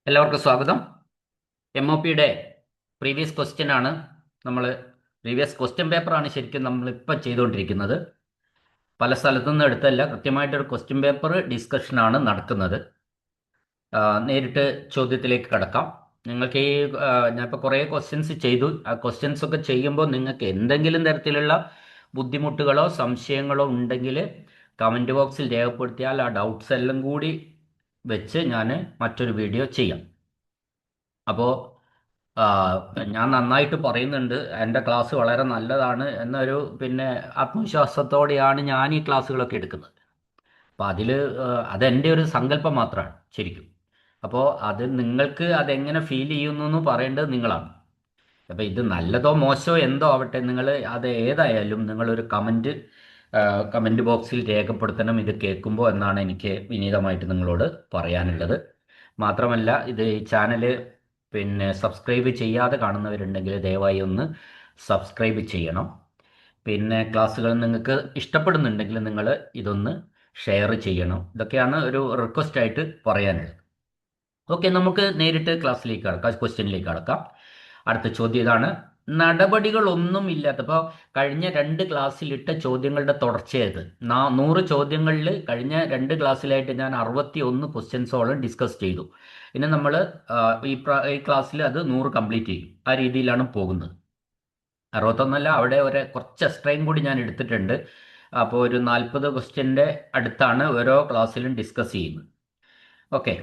എല്ലാവർക്കും സ്വാഗതം. M O പിയുടെ പ്രീവിയസ് ക്വസ്റ്റ്യൻ ആണ് നമ്മൾ പ്രീവിയസ് ക്വസ്റ്റ്യൻ പേപ്പറാണ് ശരിക്കും നമ്മളിപ്പോൾ ചെയ്തുകൊണ്ടിരിക്കുന്നത്. പല സ്ഥലത്തു നിന്ന് എടുത്തല്ല, കൃത്യമായിട്ടൊരു ക്വസ്റ്റ്യൻ പേപ്പർ ഡിസ്കഷനാണ് നടക്കുന്നത്. നേരിട്ട് ചോദ്യത്തിലേക്ക് കടക്കാം. നിങ്ങൾക്ക് ഞാനിപ്പോൾ കുറേ ക്വസ്റ്റ്യൻസ് ചെയ്തു. ആ ക്വസ്റ്റ്യൻസ് ഒക്കെ ചെയ്യുമ്പോൾ നിങ്ങൾക്ക് എന്തെങ്കിലും തരത്തിലുള്ള ബുദ്ധിമുട്ടുകളോ സംശയങ്ങളോ ഉണ്ടെങ്കിൽ കമൻറ്റ് ബോക്സിൽ രേഖപ്പെടുത്തിയാൽ ആ ഡൗട്ട്സ് എല്ലാം കൂടി വെച്ച് ഞാൻ മറ്റൊരു വീഡിയോ ചെയ്യാം. അപ്പോൾ ഞാൻ നന്നായിട്ട് പറയുന്നുണ്ട്, എൻ്റെ ക്ലാസ് വളരെ നല്ലതാണ് എന്നൊരു ആത്മവിശ്വാസത്തോടെയാണ് ഞാൻ ഈ ക്ലാസ്സുകളൊക്കെ എടുക്കുന്നത്. അപ്പോൾ അതെൻ്റെ ഒരു സങ്കല്പം മാത്രമാണ് ശരിക്കും. അപ്പോൾ അത് നിങ്ങൾക്ക് അതെങ്ങനെ ഫീൽ ചെയ്യുന്നു എന്ന് പറയേണ്ടത് നിങ്ങളാണ്. അപ്പോൾ ഇത് നല്ലതോ മോശമോ എന്തോ ആവട്ടെ, നിങ്ങൾ അത് ഏതായാലും നിങ്ങളൊരു കമൻറ്റ് ബോക്സിൽ രേഖപ്പെടുത്തണം ഇത് കേൾക്കുമ്പോൾ എന്നാണ് എനിക്ക് വിനീതമായിട്ട് നിങ്ങളോട് പറയാനുള്ളത്. മാത്രമല്ല, ഇത് ഈ ചാനൽ സബ്സ്ക്രൈബ് ചെയ്യാതെ കാണുന്നവരുണ്ടെങ്കിൽ ദയവായി ഒന്ന് സബ്സ്ക്രൈബ് ചെയ്യണം. ക്ലാസ്സുകൾ നിങ്ങൾക്ക് ഇഷ്ടപ്പെടുന്നുണ്ടെങ്കിൽ നിങ്ങൾ ഇതൊന്ന് ഷെയർ ചെയ്യണം. ഇതൊക്കെയാണ് ഒരു റിക്വസ്റ്റ് പറയാനുള്ളത്. ഓക്കെ, നമുക്ക് നേരിട്ട് ക്ലാസ്സിലേക്ക് കടക്കാം, ക്വസ്റ്റ്യനിലേക്ക് കടക്കാം. അടുത്ത ചോദ്യം ഇതാണ്: നടപടികളൊന്നും ഇല്ലാത്തപ്പോൾ കഴിഞ്ഞ 2 ക്ലാസ്സിലിട്ട ചോദ്യങ്ങളുടെ തുടർച്ചയായത് 100 ചോദ്യങ്ങളിൽ കഴിഞ്ഞ 2 ക്ലാസ്സിലായിട്ട് ഞാൻ 61 ക്വസ്റ്റ്യൻസോളം ഡിസ്കസ് ചെയ്തു. ഇനി നമ്മൾ ഈ ക്ലാസ്സിൽ അത് 100 കംപ്ലീറ്റ് ചെയ്യും. ആ രീതിയിലാണ് പോകുന്നത്. 61അല്ല, അവിടെ കുറച്ച് എക്സ്ട്രയും കൂടി ഞാൻ എടുത്തിട്ടുണ്ട്. അപ്പോൾ ഒരു 40 ക്വസ്റ്റ്യൻ്റെ അടുത്താണ് ഓരോ ക്ലാസ്സിലും ഡിസ്കസ് ചെയ്യുന്നത്. ഓക്കെ,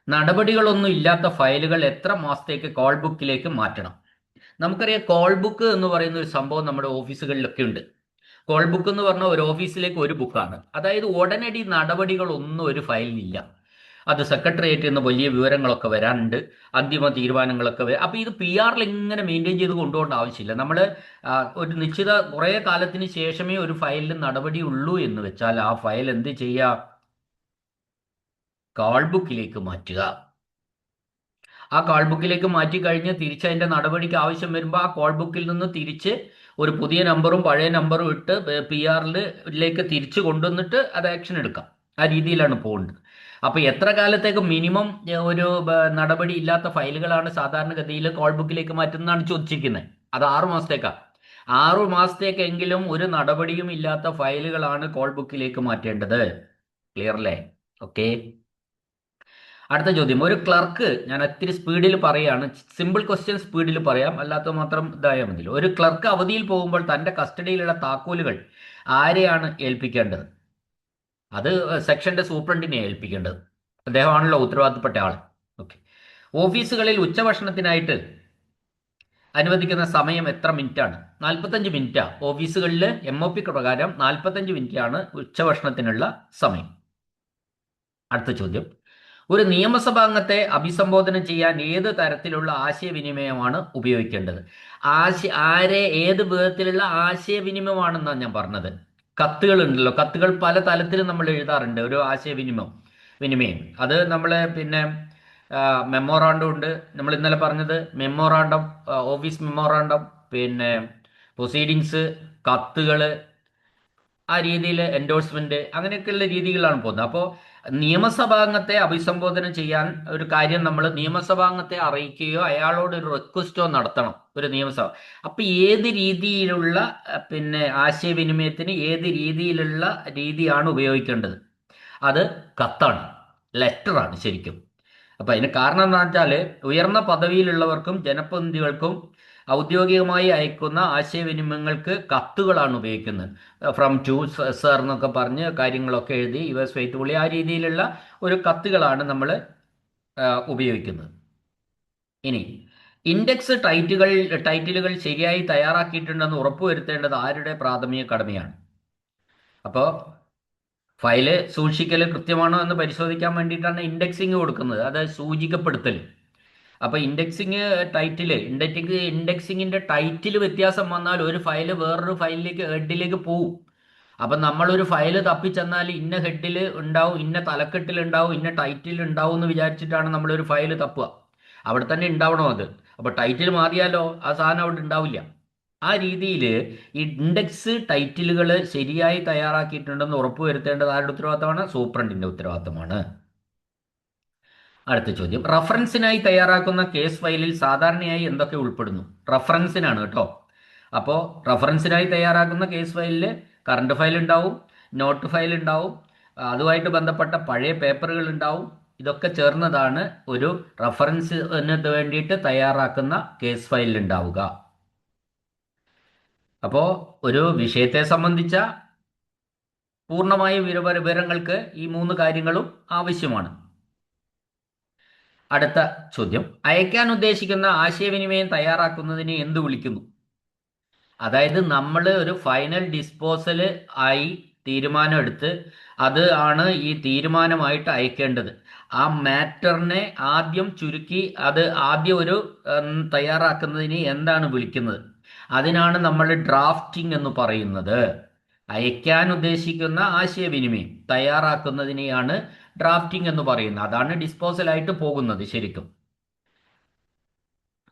നടപടികളൊന്നും ഇല്ലാത്ത ഫയലുകൾ എത്ര മാസത്തേക്ക് കോൾ ബുക്കിലേക്ക് മാറ്റണം? നമുക്കറിയാം, കോൾ ബുക്ക് എന്ന് പറയുന്ന ഒരു സംഭവം നമ്മുടെ ഓഫീസുകളിലൊക്കെ ഉണ്ട്. കോൾ ബുക്ക് എന്ന് പറഞ്ഞാൽ ഒരു ഓഫീസിലേക്ക് ഒരു ബുക്കാണ്. അതായത് ഉടനടി നടപടികളൊന്നും ഒരു ഫയലിലില്ല. അത് സെക്രട്ടേറിയറ്റിൽ നിന്ന് വലിയ വിവരങ്ങളൊക്കെ വരാനുണ്ട്, അന്തിമ തീരുമാനങ്ങളൊക്കെ വരും. അപ്പോൾ ഇത് പി ആറിൽ ഇങ്ങനെ മെയിൻറ്റെയിൻ ചെയ്ത് കൊണ്ടുപോകേണ്ട ആവശ്യമില്ല. നമ്മൾ ഒരു നിശ്ചിത കുറേ കാലത്തിന് ശേഷമേ ഒരു ഫയലിൽ നടപടി ഉള്ളൂ എന്ന് വെച്ചാൽ ആ ഫയൽ എന്ത് ചെയ്യുക? കോൾ ബുക്കിലേക്ക് മാറ്റുക. ആ കോൾ ബുക്കിലേക്ക് മാറ്റി കഴിഞ്ഞ് തിരിച്ച് അതിൻ്റെ നടപടിക്ക് ആവശ്യം വരുമ്പോൾ ആ കോൾ ബുക്കിൽ നിന്ന് തിരിച്ച് ഒരു പുതിയ നമ്പറും പഴയ നമ്പറും ഇട്ട് പി ആറിലേക്ക് തിരിച്ച് കൊണ്ടുവന്നിട്ട് അത് ആക്ഷൻ എടുക്കാം. ആ രീതിയിലാണ് പോകുന്നത്. അപ്പോൾ എത്ര കാലത്തേക്ക് മിനിമം ഒരു നടപടി ഇല്ലാത്ത ഫയലുകളാണ് സാധാരണഗതിയിൽ കോൾ ബുക്കിലേക്ക് മാറ്റുന്നതാണ് ചോദിച്ചിരിക്കുന്നത്. അത് 6 മാസത്തേക്കാണ്. 6 മാസത്തേക്കെങ്കിലും ഒരു നടപടിയും ഇല്ലാത്ത ഫയലുകളാണ് കോൾ ബുക്കിലേക്ക് മാറ്റേണ്ടത്. ക്ലിയർ അല്ലേ? ഓക്കെ. അടുത്ത ചോദ്യം: ഒരു ക്ലർക്ക്, ഞാൻ ഒത്തിരി സ്പീഡിൽ പറയാണ്, സിമ്പിൾ ക്വസ്റ്റ്യൻ സ്പീഡിൽ പറയാം, അല്ലാത്ത മാത്രം ഇതായാൽ മതി. ഒരു ക്ലർക്ക് അവധിയിൽ പോകുമ്പോൾ തൻ്റെ കസ്റ്റഡിയിലുള്ള താക്കോലുകൾ ആരെയാണ് ഏൽപ്പിക്കേണ്ടത്? അത് സെക്ഷന്റെ സൂപ്രണ്ടിനെ ഏൽപ്പിക്കേണ്ടത്. അദ്ദേഹമാണല്ലോ ഉത്തരവാദിത്തപ്പെട്ട ആൾ. ഓക്കെ. ഓഫീസുകളിൽ ഉച്ചഭക്ഷണത്തിനായിട്ട് അനുവദിക്കുന്ന സമയം എത്ര മിനിറ്റാണ്? 45 മിനിറ്റാണ്. ഓഫീസുകളിൽ MOP പ്രകാരം 45 മിനിറ്റാണ് ഉച്ചഭക്ഷണത്തിനുള്ള സമയം. അടുത്ത ചോദ്യം: ഒരു നിയമസഭാംഗത്തെ അഭിസംബോധന ചെയ്യാൻ ഏത് തരത്തിലുള്ള ആശയവിനിമയമാണ് ഉപയോഗിക്കേണ്ടത്? ഏത് വിധത്തിലുള്ള ആശയവിനിമയമാണെന്നാണ് ഞാൻ പറഞ്ഞത്. കത്തുകൾ ഉണ്ടല്ലോ, കത്തുകൾ പല തലത്തിലും നമ്മൾ എഴുതാറുണ്ട്. ഒരു വിനിമയം അത് നമ്മൾ മെമ്മോറാണ്ടം ഉണ്ട്. നമ്മൾ ഇന്നലെ പറഞ്ഞത് മെമ്മോറാണ്ടം, ഓഫീസ് മെമ്മോറാണ്ടം, പ്രൊസീഡിങ്സ്, കത്തുകൾ, ആ രീതിയിൽ എൻഡോഴ്സ്മെന്റ്, അങ്ങനെയൊക്കെയുള്ള രീതികളാണ് പോകുന്നത്. അപ്പോൾ നിയമസഭാംഗത്തെ അഭിസംബോധന ചെയ്യാൻ ഒരു കാര്യം നമ്മൾ നിയമസഭാംഗത്തെ അറിയിക്കുകയോ അയാളോട് ഒരു റിക്വസ്റ്റോ നടത്തണം, ഒരു നിയമസഭ. അപ്പൊ ഏത് രീതിയിലുള്ള ആശയവിനിമയത്തിന് ഏത് രീതിയിലുള്ള രീതിയാണ് ഉപയോഗിക്കേണ്ടത്? അത് കത്താണ്, ലെറ്ററാണ് ശരിക്കും. അപ്പൊ അതിന് കാരണം എന്താ വെച്ചാൽ, ഉയർന്ന പദവിയിലുള്ളവർക്കും ജനപ്രതിനിധികൾക്കും ഔദ്യോഗികമായി അയക്കുന്ന ആശയവിനിമയങ്ങൾക്ക് കത്തുകളാണ് ഉപയോഗിക്കുന്നത്. ഫ്രം ടു സർ എന്നൊക്കെ പറഞ്ഞ് കാര്യങ്ങളൊക്കെ എഴുതി യുഎസ് വെയിറ്റ് പുള്ളി ആ രീതിയിലുള്ള ഒരു കത്തുകളാണ് നമ്മൾ ഉപയോഗിക്കുന്നത്. ഇനി ഇൻഡെക്സ് ടൈറ്റിലുകൾ ശരിയായി തയ്യാറാക്കിയിട്ടുണ്ടെന്ന് ഉറപ്പുവരുത്തേണ്ടത് ആരുടെ പ്രാഥമിക കടമയാണ്? അപ്പോൾ ഫയല് സൂക്ഷിക്കൽ കൃത്യമാണോ എന്ന് പരിശോധിക്കാൻ വേണ്ടിയിട്ടാണ് ഇൻഡെക്സിങ് കൊടുക്കുന്നത്, അതായത് സൂചികപ്പെടുത്തൽ. അപ്പൊ ഇൻഡെക്സിങ്ങിന്റെ ടൈറ്റിൽ വ്യത്യാസം വന്നാൽ ഒരു ഫയല് വേറൊരു ഹെഡിലേക്ക് പോവും. അപ്പൊ നമ്മളൊരു ഫയല് തപ്പിച്ചെന്നാൽ ഇന്ന ഹെഡിൽ ഉണ്ടാവും, ഇന്ന തലക്കെട്ടിൽ ഉണ്ടാവും, ഇന്ന ടൈറ്റിൽ ഉണ്ടാവും എന്ന് വിചാരിച്ചിട്ടാണ് നമ്മളൊരു ഫയല് തപ്പുക. അവിടെ തന്നെ ഉണ്ടാവണോ അത്? അപ്പൊ ടൈറ്റിൽ മാറിയാലോ ആ സാധനം അവിടെ ഉണ്ടാവില്ല. ആ രീതിയിൽ ഈ ഇൻഡെക്സ് ടൈറ്റിലുകൾ ശരിയായി തയ്യാറാക്കിയിട്ടുണ്ടെന്ന് ഉറപ്പുവരുത്തേണ്ടത് ആരുടെ ഉത്തരവാദിത്തമാണ്? സൂപ്രണ്ടിന്റെ ഉത്തരവാദിത്തമാണ്. അടുത്ത ചോദ്യം, റഫറൻസിനായി തയ്യാറാക്കുന്ന കേസ് ഫയലിൽ സാധാരണയായി എന്തൊക്കെ ഉൾപ്പെടുന്നു? റഫറൻസിനാണ് കേട്ടോ. അപ്പോൾ റഫറൻസിനായി തയ്യാറാക്കുന്ന കേസ് ഫയലിൽ കറണ്ട് ഫയൽ ഉണ്ടാവും, നോട്ട് ഫയൽ ഉണ്ടാവും, അതുമായിട്ട് ബന്ധപ്പെട്ട പഴയ പേപ്പറുകൾ ഉണ്ടാവും. ഇതൊക്കെ ചേർന്നതാണ് ഒരു റഫറൻസിന് വേണ്ടിയിട്ട് തയ്യാറാക്കുന്ന കേസ് ഫയലിൽ ഉണ്ടാവുക. അപ്പോൾ ഒരു വിഷയത്തെ സംബന്ധിച്ച പൂർണ്ണമായ വിവരങ്ങൾക്ക് ഈ മൂന്ന് കാര്യങ്ങളും ആവശ്യമാണ്. അടുത്ത ചോദ്യം, അയക്കാൻ ഉദ്ദേശിക്കുന്ന ആശയവിനിമയം തയ്യാറാക്കുന്നതിന് എന്ത് വിളിക്കുന്നു? അതായത് നമ്മൾ ഒരു ഫൈനൽ ഡിസ്പോസൽ ആയി തീരുമാനം എടുത്ത് അത് ആണ് ഈ തീരുമാനമായിട്ട് അയക്കേണ്ടത്. ആ മാറ്ററിനെ ആദ്യം ചുരുക്കി അത് ആദ്യം ഒരു തയ്യാറാക്കുന്നതിന് എന്താണ് വിളിക്കുന്നത്? അതിനാണ് നമ്മൾ ഡ്രാഫ്റ്റിംഗ് എന്ന് പറയുന്നത്. അയക്കാൻ ഉദ്ദേശിക്കുന്ന ആശയവിനിമയം തയ്യാറാക്കുന്നതിനെയാണ് ഡ്രാഫ്റ്റിംഗ് എന്ന് പറയുന്നത്. അതാണ് ഡിസ്പോസലായിട്ട് പോകുന്നത് ശരിക്കും.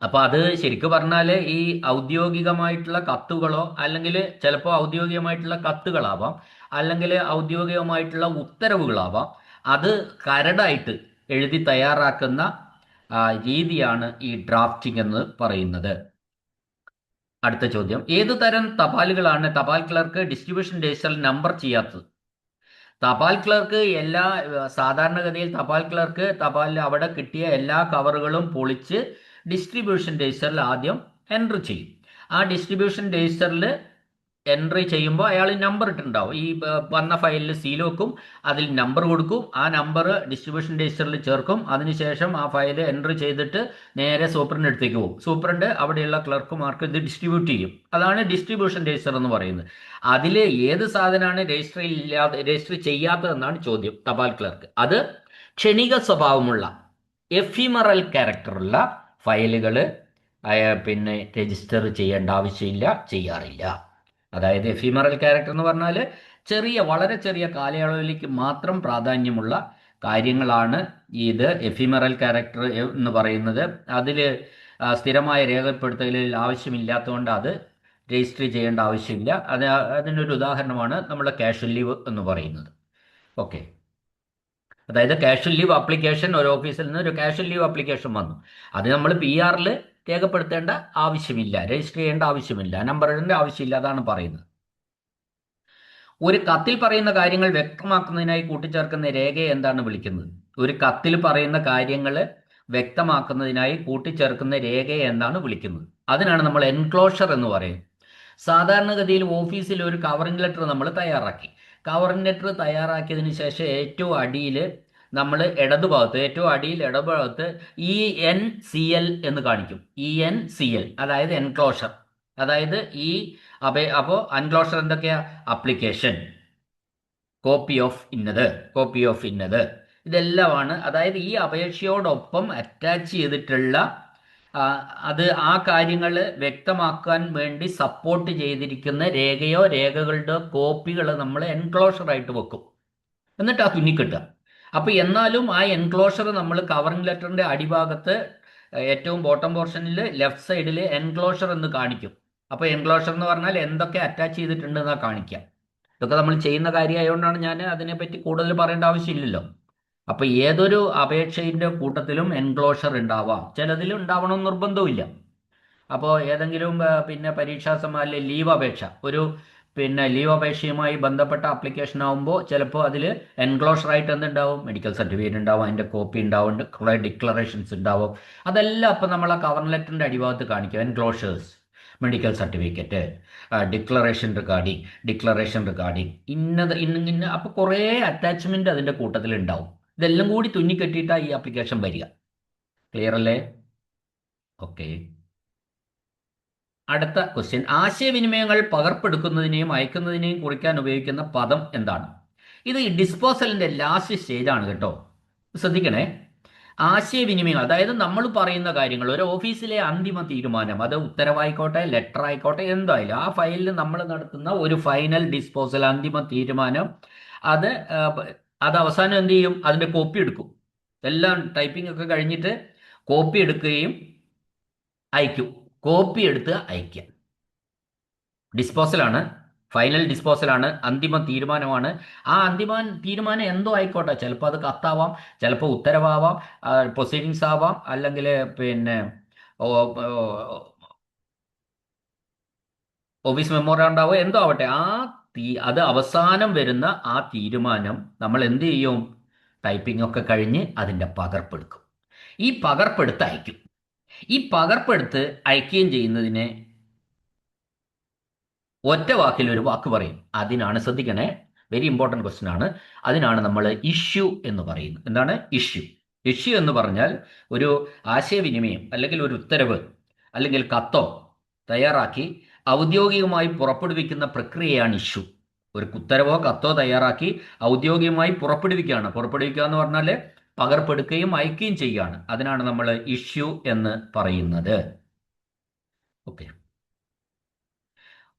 അപ്പൊ അത് ശരിക്കും പറഞ്ഞാൽ ഈ ഔദ്യോഗികമായിട്ടുള്ള കത്തുകളോ അല്ലെങ്കിൽ ചിലപ്പോൾ ഔദ്യോഗികമായിട്ടുള്ള കത്തുകളാവാം, അല്ലെങ്കിൽ ഔദ്യോഗികമായിട്ടുള്ള ഉത്തരവുകളാവാം, അത് കരടായിട്ട് എഴുതി തയ്യാറാക്കുന്ന രീതിയാണ് ഈ ഡ്രാഫ്റ്റിംഗ് എന്ന് പറയുന്നത്. അടുത്ത ചോദ്യം, ഏതു തരം തപാലുകളാണ് തപാൽ ക്ലർക്ക് ഡിസ്ട്രിബ്യൂഷൻ രജിസ്റ്ററിൽ നമ്പർ ചെയ്യാത്തത്? തപാൽ ക്ലർക്ക് സാധാരണഗതിയിൽ തപാൽ ക്ലർക്ക് തപാലിൽ അവിടെ കിട്ടിയ എല്ലാ കവറുകളും പൊളിച്ച് ഡിസ്ട്രിബ്യൂഷൻ രജിസ്റ്ററിൽ ആദ്യം എൻട്രി ചെയ്യും. ആ ഡിസ്ട്രിബ്യൂഷൻ രജിസ്റ്ററിൽ എൻട്രി ചെയ്യുമ്പോൾ അയാൾ നമ്പർ ഇട്ടുണ്ടാവും. ഈ വന്ന ഫയലിൽ സീൽ വെക്കും, അതിൽ നമ്പർ കൊടുക്കും, ആ നമ്പർ ഡിസ്ട്രിബ്യൂഷൻ രജിസ്റ്ററിൽ ചേർക്കും. അതിനുശേഷം ആ ഫയൽ എൻട്രി ചെയ്തിട്ട് നേരെ സൂപ്രണ്ട് അടുത്തേക്ക് പോകും. സൂപ്രണ്ട് അവിടെയുള്ള ക്ലർക്കുമാർക്ക് ഇത് ഡിസ്ട്രിബ്യൂട്ട് ചെയ്യും. അതാണ് ഡിസ്ട്രിബ്യൂഷൻ രജിസ്റ്റർ എന്ന് പറയുന്നത്. അതിൽ ഏത് സാധനമാണ് രജിസ്റ്റർ ചെയ്യാത്തതെന്നാണ് ചോദ്യം. തപാൽ ക്ലർക്ക് അത് ക്ഷണിക സ്വഭാവമുള്ള എഫിമറൽ ക്യാരക്ടറുള്ള ഫയലുകൾ പിന്നെ രജിസ്റ്റർ ചെയ്യേണ്ട ആവശ്യമില്ല, ചെയ്യാറില്ല. അതായത് എഫിമറൽ ക്യാരക്ടർ എന്ന് പറഞ്ഞാൽ വളരെ ചെറിയ കാലയളവിലേക്ക് മാത്രം പ്രാധാന്യമുള്ള കാര്യങ്ങളാണ് ഇത് എഫിമറൽ ക്യാരക്ടർ എന്ന് പറയുന്നത്. അതിൽ സ്ഥിരമായ രേഖപ്പെടുത്തലിൽ ആവശ്യമില്ലാത്തതുകൊണ്ട് അത് രജിസ്റ്റർ ചെയ്യേണ്ട ആവശ്യമില്ല. അതിനൊരു ഉദാഹരണമാണ് നമ്മുടെ കാഷ്വൽ ലീവ് എന്ന് പറയുന്നത്. ഓക്കെ, അതായത് കാഷ്വൽ ലീവ് ആപ്ലിക്കേഷൻ, ഒരു ഓഫീസിൽ നിന്ന് ഒരു കാഷ്വൽ ലീവ് ആപ്ലിക്കേഷൻ വന്നു, അത് നമ്മൾ PR രേഖപ്പെടുത്തേണ്ട ആവശ്യമില്ല, രജിസ്റ്റർ ചെയ്യേണ്ട ആവശ്യമില്ല, നമ്പർ ഇടേണ്ട ആവശ്യമില്ല, അതാണ് പറയുന്നത്. ഒരു കത്തിൽ പറയുന്ന കാര്യങ്ങൾ വ്യക്തമാക്കുന്നതിനായി കൂട്ടിച്ചേർക്കുന്ന രേഖയെ എന്താണ് വിളിക്കുന്നത്? ഒരു കത്തിൽ പറയുന്ന കാര്യങ്ങൾ വ്യക്തമാക്കുന്നതിനായി കൂട്ടിച്ചേർക്കുന്ന രേഖയെ എന്താണ് വിളിക്കുന്നത്? അതിനാണ് നമ്മൾ എൻക്ലോഷർ എന്ന് പറയുന്നത്. സാധാരണഗതിയിൽ ഓഫീസിൽ ഒരു കവറിംഗ് ലെറ്റർ നമ്മൾ തയ്യാറാക്കി. കവറിംഗ് ലെറ്റർ തയ്യാറാക്കിയതിന് ശേഷം ഏറ്റവും അടിയിൽ നമ്മൾ ഏറ്റവും അടിയിൽ ഇടതുഭാഗത്ത് ENCL എന്ന് കാണിക്കും. ENCL അതായത് എൻക്ലോഷർ. അതായത് അപ്പോൾ അൻക്ലോഷർ എന്തൊക്കെയാ? അപ്ലിക്കേഷൻ, കോപ്പി ഓഫ് ഇന്നത്, ഇതെല്ലാമാണ്. അതായത് ഈ അപേക്ഷയോടൊപ്പം അറ്റാച്ച് ചെയ്തിട്ടുള്ള ആ കാര്യങ്ങൾ വ്യക്തമാക്കാൻ വേണ്ടി സപ്പോർട്ട് ചെയ്തിരിക്കുന്ന രേഖകളുടെ കോപ്പികൾ നമ്മൾ എൻക്ലോഷറായിട്ട് വെക്കും, എന്നിട്ട് ആ തുന്നിക്കിട്ടുക. അപ്പോൾ എന്നാലും ആ എൻക്ലോഷർ നമ്മൾ കവറിംഗ് ലെറ്ററിന്റെ അടിഭാഗത്ത് ഏറ്റവും ബോട്ടം പോർഷനിൽ ലെഫ്റ്റ് സൈഡിൽ എൻക്ലോഷർ എന്ന് കാണിക്കും. അപ്പോൾ എൻക്ലോഷർ എന്ന് പറഞ്ഞാൽ എന്തൊക്കെ അറ്റാച്ച് ചെയ്തിട്ടുണ്ട് എന്നാ കാണിക്കാം. ഇതൊക്കെ നമ്മൾ ചെയ്യുന്ന കാര്യമായതുകൊണ്ടാണ് ഞാൻ അതിനെപ്പറ്റി കൂടുതൽ പറയേണ്ട ആവശ്യമില്ലല്ലോ. അപ്പോൾ ഏതൊരു അപേക്ഷയുടെ കൂട്ടത്തിലും എൻക്ലോഷർ ഉണ്ടാവാം, ചിലതിൽ ഉണ്ടാവണമെന്ന് നിർബന്ധമില്ല. അപ്പോൾ ഏതെങ്കിലും പിന്നെ പരീക്ഷാ സമാലിലെ ലീവ് അപേക്ഷയുമായി ബന്ധപ്പെട്ട ആപ്ലിക്കേഷൻ ആകുമ്പോൾ ചിലപ്പോൾ അതിൽ എൻക്ലോഷറായിട്ട് എന്തുണ്ടാവും? മെഡിക്കൽ സർട്ടിഫിക്കറ്റ് ഉണ്ടാവും, അതിൻ്റെ കോപ്പി ഉണ്ടാവും, കുറേ ഡിക്ലറേഷൻസ് ഉണ്ടാവും. അതെല്ലാം അപ്പോൾ നമ്മൾ ആ കവർ ലെറ്ററിൻ്റെ അടിഭാഗത്ത് കാണിക്കും. Enclosures, medical certificate, declaration regarding ഇന്ന അപ്പോൾ കുറേ അറ്റാച്ച്മെൻറ്റ് അതിൻ്റെ കൂട്ടത്തിൽ ഉണ്ടാവും. ഇതെല്ലാം കൂടി തുന്നിക്കെട്ടിയിട്ടാണ് ഈ ആപ്ലിക്കേഷൻ വരിക. ക്ലിയർ അല്ലേ? ഓക്കെ, അടുത്ത ക്വസ്റ്റ്യൻ, ആശയവിനിമയങ്ങൾ പകർപ്പെടുക്കുന്നതിനെയും അയക്കുന്നതിനെയും കുറിക്കാൻ ഉപയോഗിക്കുന്ന പദം എന്താണ്? ഇത് ഡിസ്പോസലിന്റെ ലാസ്റ്റ് സ്റ്റേജാണ് കേട്ടോ, ശ്രദ്ധിക്കണേ. ആശയവിനിമയങ്ങൾ അതായത് നമ്മൾ പറയുന്ന കാര്യങ്ങൾ, ഒരു ഓഫീസിലെ അന്തിമ തീരുമാനം, അത് ഉത്തരവായിക്കോട്ടെ ലെറ്റർ ആയിക്കോട്ടെ എന്തായാലും, ആ ഫയലിൽ നമ്മൾ നടത്തുന്ന ഒരു ഫൈനൽ ഡിസ്പോസൽ, അന്തിമ തീരുമാനം, അത് അവസാനം എന്ത് ചെയ്യും? അതിൻ്റെ കോപ്പി എടുക്കും. എല്ലാം ടൈപ്പിംഗ് ഒക്കെ കഴിഞ്ഞിട്ട് കോപ്പി എടുക്കുകയും അയക്കും. കോപ്പി എടുത്ത് അയക്കുക, ഡിസ്പോസലാണ് ഫൈനൽ ഡിസ്പോസലാണ്, അന്തിമ തീരുമാനമാണ്. ആ അന്തിമ തീരുമാനം എന്തോ ആയിക്കോട്ടെ, ചിലപ്പോൾ അത് കത്താവാം, ചിലപ്പോൾ ഉത്തരവാവാം, പ്രൊസീഡിങ്സ് ആവാം, അല്ലെങ്കിൽ പിന്നെ ഓഫീസ് മെമ്മോറാണ്ടാവോ എന്തോ ആവട്ടെ, അത് അവസാനം വരുന്ന ആ തീരുമാനം നമ്മൾ എന്ത് ചെയ്യും? ടൈപ്പിംഗ് ഒക്കെ കഴിഞ്ഞ് അതിൻ്റെ പകർപ്പെടുക്കും. ഈ പകർപ്പെടുത്ത് അയക്കും. ഈ പകർപ്പെടുത്ത് അയക്കുകയും ചെയ്യുന്നതിനെ ഒറ്റ വാക്കിൽ ഒരു വാക്ക് പറയും. അതിനാണ്, ശ്രദ്ധിക്കണേ, വെരി ഇമ്പോർട്ടൻറ്റ് ക്വസ്റ്റ്യൻ ആണ്. അതിനാണ് നമ്മൾ ഇഷ്യൂ എന്ന് പറയുന്നത്. എന്താണ് ഇഷ്യൂ? ഇഷ്യൂ എന്ന് പറഞ്ഞാൽ ഒരു ആശയവിനിമയം അല്ലെങ്കിൽ ഒരു ഉത്തരവ് അല്ലെങ്കിൽ കത്തോ തയ്യാറാക്കി ഔദ്യോഗികമായി പുറപ്പെടുവിക്കുന്ന പ്രക്രിയയാണ് ഇഷ്യൂ. ഒരു ഉത്തരവോ കത്തോ തയ്യാറാക്കി ഔദ്യോഗികമായി പുറപ്പെടുവിക്കുകയാണ്. പുറപ്പെടുവിക്കുക എന്ന് പറഞ്ഞാൽ പകർപ്പെടുക്കുകയും അയക്കുകയും ചെയ്യുകയാണ്. അതിനാണ് നമ്മൾ ഇഷ്യൂ എന്ന് പറയുന്നത്. ഓക്കെ.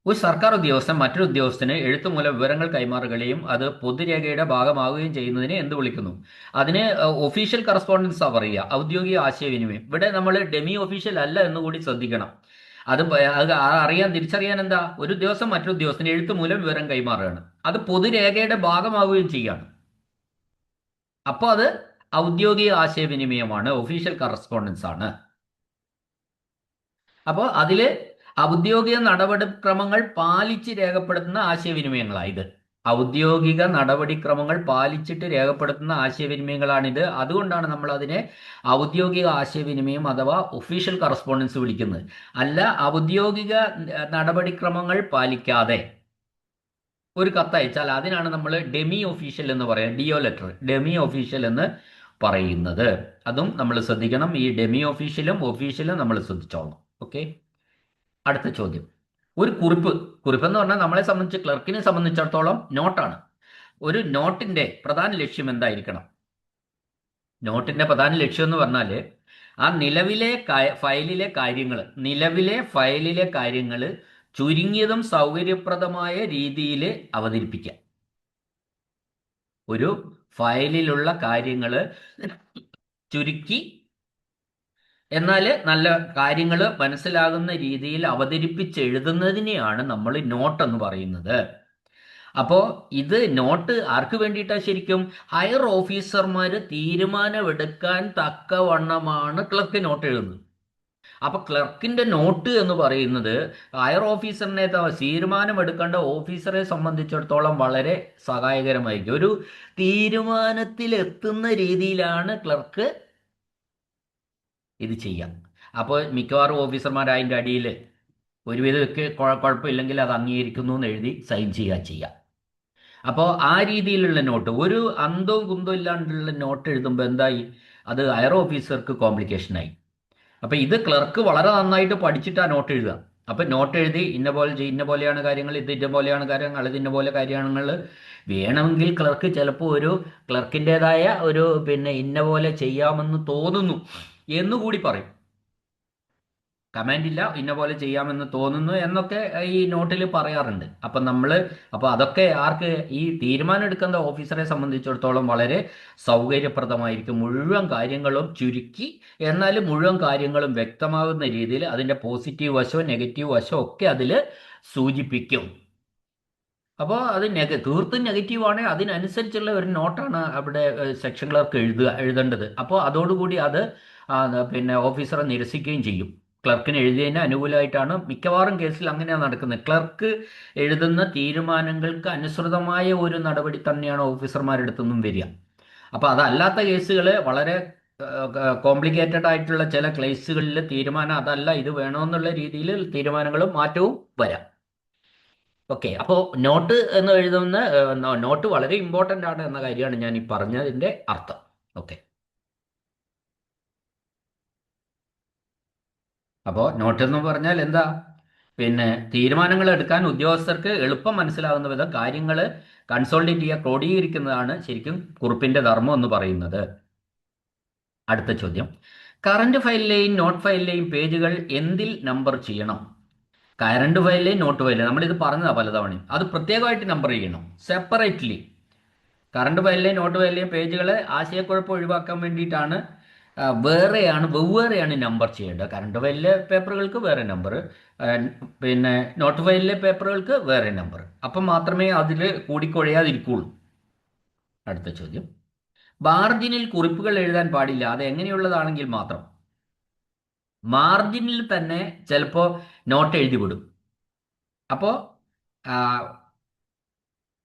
ഒരു സർക്കാർ ഉദ്യോഗസ്ഥൻ മറ്റൊരു ഉദ്യോഗസ്ഥന് എഴുത്തുമൂലം വിവരങ്ങൾ കൈമാറുകയും അത് പൊതുരേഖയുടെ ഭാഗമാവുകയും ചെയ്യുന്നതിനെ എന്ത് വിളിക്കുന്നു? അതിന് ഒഫീഷ്യൽ കറസ്പോണ്ടൻസാ പറയുക, ഔദ്യോഗിക ആശയവിനിമയം. ഇവിടെ നമ്മൾ ഡെമി ഒഫീഷ്യൽ അല്ല എന്ന് കൂടി ശ്രദ്ധിക്കണം. അത് തിരിച്ചറിയാൻ എന്താ? ഒരു ഉദ്യോഗസ്ഥൻ മറ്റൊരു ഉദ്യോഗസ്ഥന് എഴുത്തുമൂലം വിവരം കൈമാറുകയാണ്, അത് പൊതുരേഖയുടെ ഭാഗമാവുകയും ചെയ്യുകയാണ്. അപ്പോൾ അത് ഔദ്യോഗിക ആശയവിനിമയമാണ്, ഒഫീഷ്യൽ കറസ്പോണ്ടൻസ് ആണ്. അപ്പോൾ അതില് ഔദ്യോഗിക നടപടിക്രമങ്ങൾ പാലിച്ച് രേഖപ്പെടുത്തുന്ന ആശയവിനിമയങ്ങളാണ് ഇത്. ഔദ്യോഗിക നടപടിക്രമങ്ങൾ പാലിച്ചിട്ട് രേഖപ്പെടുത്തുന്ന ആശയവിനിമയങ്ങളാണിത്. അതുകൊണ്ടാണ് നമ്മൾ അതിനെ ഔദ്യോഗിക ആശയവിനിമയം അഥവാ ഒഫീഷ്യൽ കറസ്പോണ്ടൻസ് വിളിക്കുന്നത്. അല്ല, ഔദ്യോഗിക നടപടിക്രമങ്ങൾ പാലിക്കാതെ ഒരു കത്തയച്ചാൽ അതിനാണ് നമ്മൾ ഡെമി ഒഫീഷ്യൽ എന്ന് പറയുന്നത്. ഡിഒ ലെറ്റർ, ഡെമി ഒഫീഷ്യൽ എന്ന് പറയുന്നത്. അതും നമ്മൾ ശ്രദ്ധിക്കണം. ഈ ഡെമി ഒഫീഷ്യലും ഒഫീഷ്യലും നമ്മൾ ശ്രദ്ധിച്ചോളണം. ഓക്കെ. അടുത്ത ചോദ്യം, ഒരു കുറിപ്പ് എന്ന് പറഞ്ഞാൽ നമ്മളെ സംബന്ധിച്ച്, ക്ലർക്കിനെ സംബന്ധിച്ചിടത്തോളം നോട്ടാണ്. ഒരു നോട്ടിന്റെ പ്രധാന ലക്ഷ്യം എന്തായിരിക്കണം? നോട്ടിന്റെ പ്രധാന ലക്ഷ്യം എന്ന് പറഞ്ഞാൽ ആ നിലവിലെ ഫയലിലെ കാര്യങ്ങൾ ചുരുങ്ങിയതും സൗകര്യപ്രദമായ രീതിയിൽ അവതരിപ്പിക്കുക. ഒരു ഫയലിലുള്ള കാര്യങ്ങൾ ചുരുക്കി എന്നാൽ നല്ല കാര്യങ്ങൾ മനസ്സിലാകുന്ന രീതിയിൽ അവതരിപ്പിച്ചെഴുതുന്നതിനെയാണ് നമ്മൾ നോട്ട് എന്ന് പറയുന്നത്. അപ്പോൾ ഇത് നോട്ട് ആർക്ക് വേണ്ടിയിട്ടാണ്? ശരിക്കും ഹയർ ഓഫീസർമാർ തീരുമാനമെടുക്കാൻ തക്കവണ്ണമാണ് ക്ലർക്ക് നോട്ട് എഴുതുന്നത്. അപ്പൊ ക്ലർക്കിന്റെ നോട്ട് എന്ന് പറയുന്നത് ഹയർ ഓഫീസറിനെ, തീരുമാനമെടുക്കേണ്ട ഓഫീസറെ സംബന്ധിച്ചിടത്തോളം വളരെ സഹായകരമായിരിക്കും. ഒരു തീരുമാനത്തിലെത്തുന്ന രീതിയിലാണ് ക്ലർക്ക് ഇത് ചെയ്യാം. അപ്പോൾ മിക്കവാറും ഓഫീസർമാർ അതിൻ്റെ അടിയിൽ ഒരുവിധമൊക്കെ കുഴപ്പമില്ലെങ്കിൽ അത് അംഗീകരിക്കുന്നു എന്ന് എഴുതി സൈൻ ചെയ്യാം. അപ്പോൾ ആ രീതിയിലുള്ള നോട്ട്, ഒരു അന്തവും കുന്തവും ഇല്ലാണ്ടുള്ള നോട്ട് എഴുതുമ്പോൾ എന്തായി? അത് ഹയർ ഓഫീസർക്ക് കോംപ്ലിക്കേഷനായി. അപ്പം ഇത് ക്ലർക്ക് വളരെ നന്നായിട്ട് പഠിച്ചിട്ടാണ് നോട്ട് എഴുതുക. അപ്പം നോട്ട് എഴുതി ഇന്ന പോലെയാണ് കാര്യങ്ങൾ, ഇത് ഇന്ന പോലെയാണ് കാര്യങ്ങൾ, ഇത് ഇന്ന പോലെ കാര്യങ്ങൾ. വേണമെങ്കിൽ ക്ലർക്ക് ചിലപ്പോൾ ഒരു ക്ലർക്കിൻ്റെതായ ഒരു ഇന്ന പോലെ ചെയ്യാമെന്ന് തോന്നുന്നു എന്നുകൂടി പറയും. കമാൻഡ് ഇല്ല, ഇന്ന പോലെ ചെയ്യാമെന്ന് തോന്നുന്നു എന്നൊക്കെ ഈ നോട്ടിൽ പറയാറുണ്ട്. അപ്പോൾ അതൊക്കെ ആർക്ക്? ഈ തീരുമാനം എടുക്കുന്ന ഓഫീസറെ സംബന്ധിച്ചിടത്തോളം വളരെ സൗകര്യപ്രദമായിരിക്കും. മുഴുവൻ കാര്യങ്ങളും ചുരുക്കി എന്നാലും മുഴുവൻ കാര്യങ്ങളും വ്യക്തമാകുന്ന രീതിയിൽ അതിൻ്റെ പോസിറ്റീവ് വശവും നെഗറ്റീവ് വശവും ഒക്കെ അതിൽ സൂചിപ്പിക്കും. അപ്പോൾ അത് തീർത്തും നെഗറ്റീവാണെങ്കിൽ അതിനനുസരിച്ചുള്ള ഒരു നോട്ടാണ് അവിടെ സെക്ഷൻ ക്ലർക്ക് എഴുതേണ്ടത്. അപ്പോൾ അതോടുകൂടി അത് ഓഫീസറെ നിരസിക്കുകയും ചെയ്യും. ക്ലർക്കിന് എഴുതിയതിന് അനുകൂലമായിട്ടാണ് മിക്കവാറും കേസിൽ അങ്ങനെയാണ് നടക്കുന്നത്. ക്ലർക്ക് എഴുതുന്ന തീരുമാനങ്ങൾക്ക് അനുസൃതമായ ഒരു നടപടി തന്നെയാണ് ഓഫീസർമാരെടുത്തൊന്നും വരിക. അപ്പോൾ അതല്ലാത്ത കേസുകൾ, വളരെ കോംപ്ലിക്കേറ്റഡ് ആയിട്ടുള്ള ചില കേസുകളിൽ തീരുമാനം അതല്ല, ഇത് വേണമെന്നുള്ള രീതിയിൽ തീരുമാനങ്ങളും മാറ്റവും വരാം. ഓക്കെ. അപ്പോൾ നോട്ട് എന്ന് എഴുതുന്ന നോട്ട് വളരെ ഇമ്പോർട്ടൻ്റ് ആണ് എന്ന കാര്യമാണ് ഞാൻ ഈ പറഞ്ഞതിൻ്റെ അർത്ഥം. ഓക്കെ. അപ്പോൾ നോട്ട് എന്ന് പറഞ്ഞാൽ എന്താ? തീരുമാനങ്ങൾ എടുക്കാൻ ഉദ്യോഗസ്ഥർക്ക് എളുപ്പം മനസ്സിലാകുന്ന വിധം കാര്യങ്ങൾ കൺസോൾട്ടേറ്റ് ചെയ്യുക, ക്രോഡീകരിക്കുന്നതാണ് ശരിക്കും കുറിപ്പിന്റെ ധർമ്മം എന്ന് പറയുന്നത്. അടുത്ത ചോദ്യം, കറണ്ട് ഫയലിലെയും നോട്ട് ഫയലിലെയും പേജുകൾ എന്തിൽ നമ്പർ ചെയ്യണം? കറണ്ട് ഫയലിലെയും നോട്ട് ഫയലിലെയും നമ്മളിത് പറഞ്ഞതാണ് പലതവണയും. അത് പ്രത്യേകമായിട്ട് നമ്പർ ചെയ്യണം, സെപ്പറേറ്റ്ലി. കറണ്ട് ഫയലിലെയും നോട്ട് ഫയലിലെയും പേജുകൾ ആശയക്കുഴപ്പം ഒഴിവാക്കാൻ വേണ്ടിയിട്ടാണ് വെവ്വേറെയാണ് നമ്പർ ചെയ്യേണ്ടത്. കറണ്ട് ഫയലിലെ പേപ്പറുകൾക്ക് വേറെ നമ്പർ, പിന്നെ നോട്ട് ഫയലിലെ പേപ്പറുകൾക്ക് വേറെ നമ്പർ. അപ്പം മാത്രമേ അതിൽ കൂടിക്കുഴയാതിരിക്കുള്ളൂ. അടുത്ത ചോദ്യം, മാർജിനിൽ കുറിപ്പുകൾ എഴുതാൻ പാടില്ല, അത് എങ്ങനെയുള്ളതാണെങ്കിൽ മാത്രം. മാർജിനിൽ തന്നെ ചിലപ്പോൾ നോട്ട് എഴുതി വിടും. അപ്പോൾ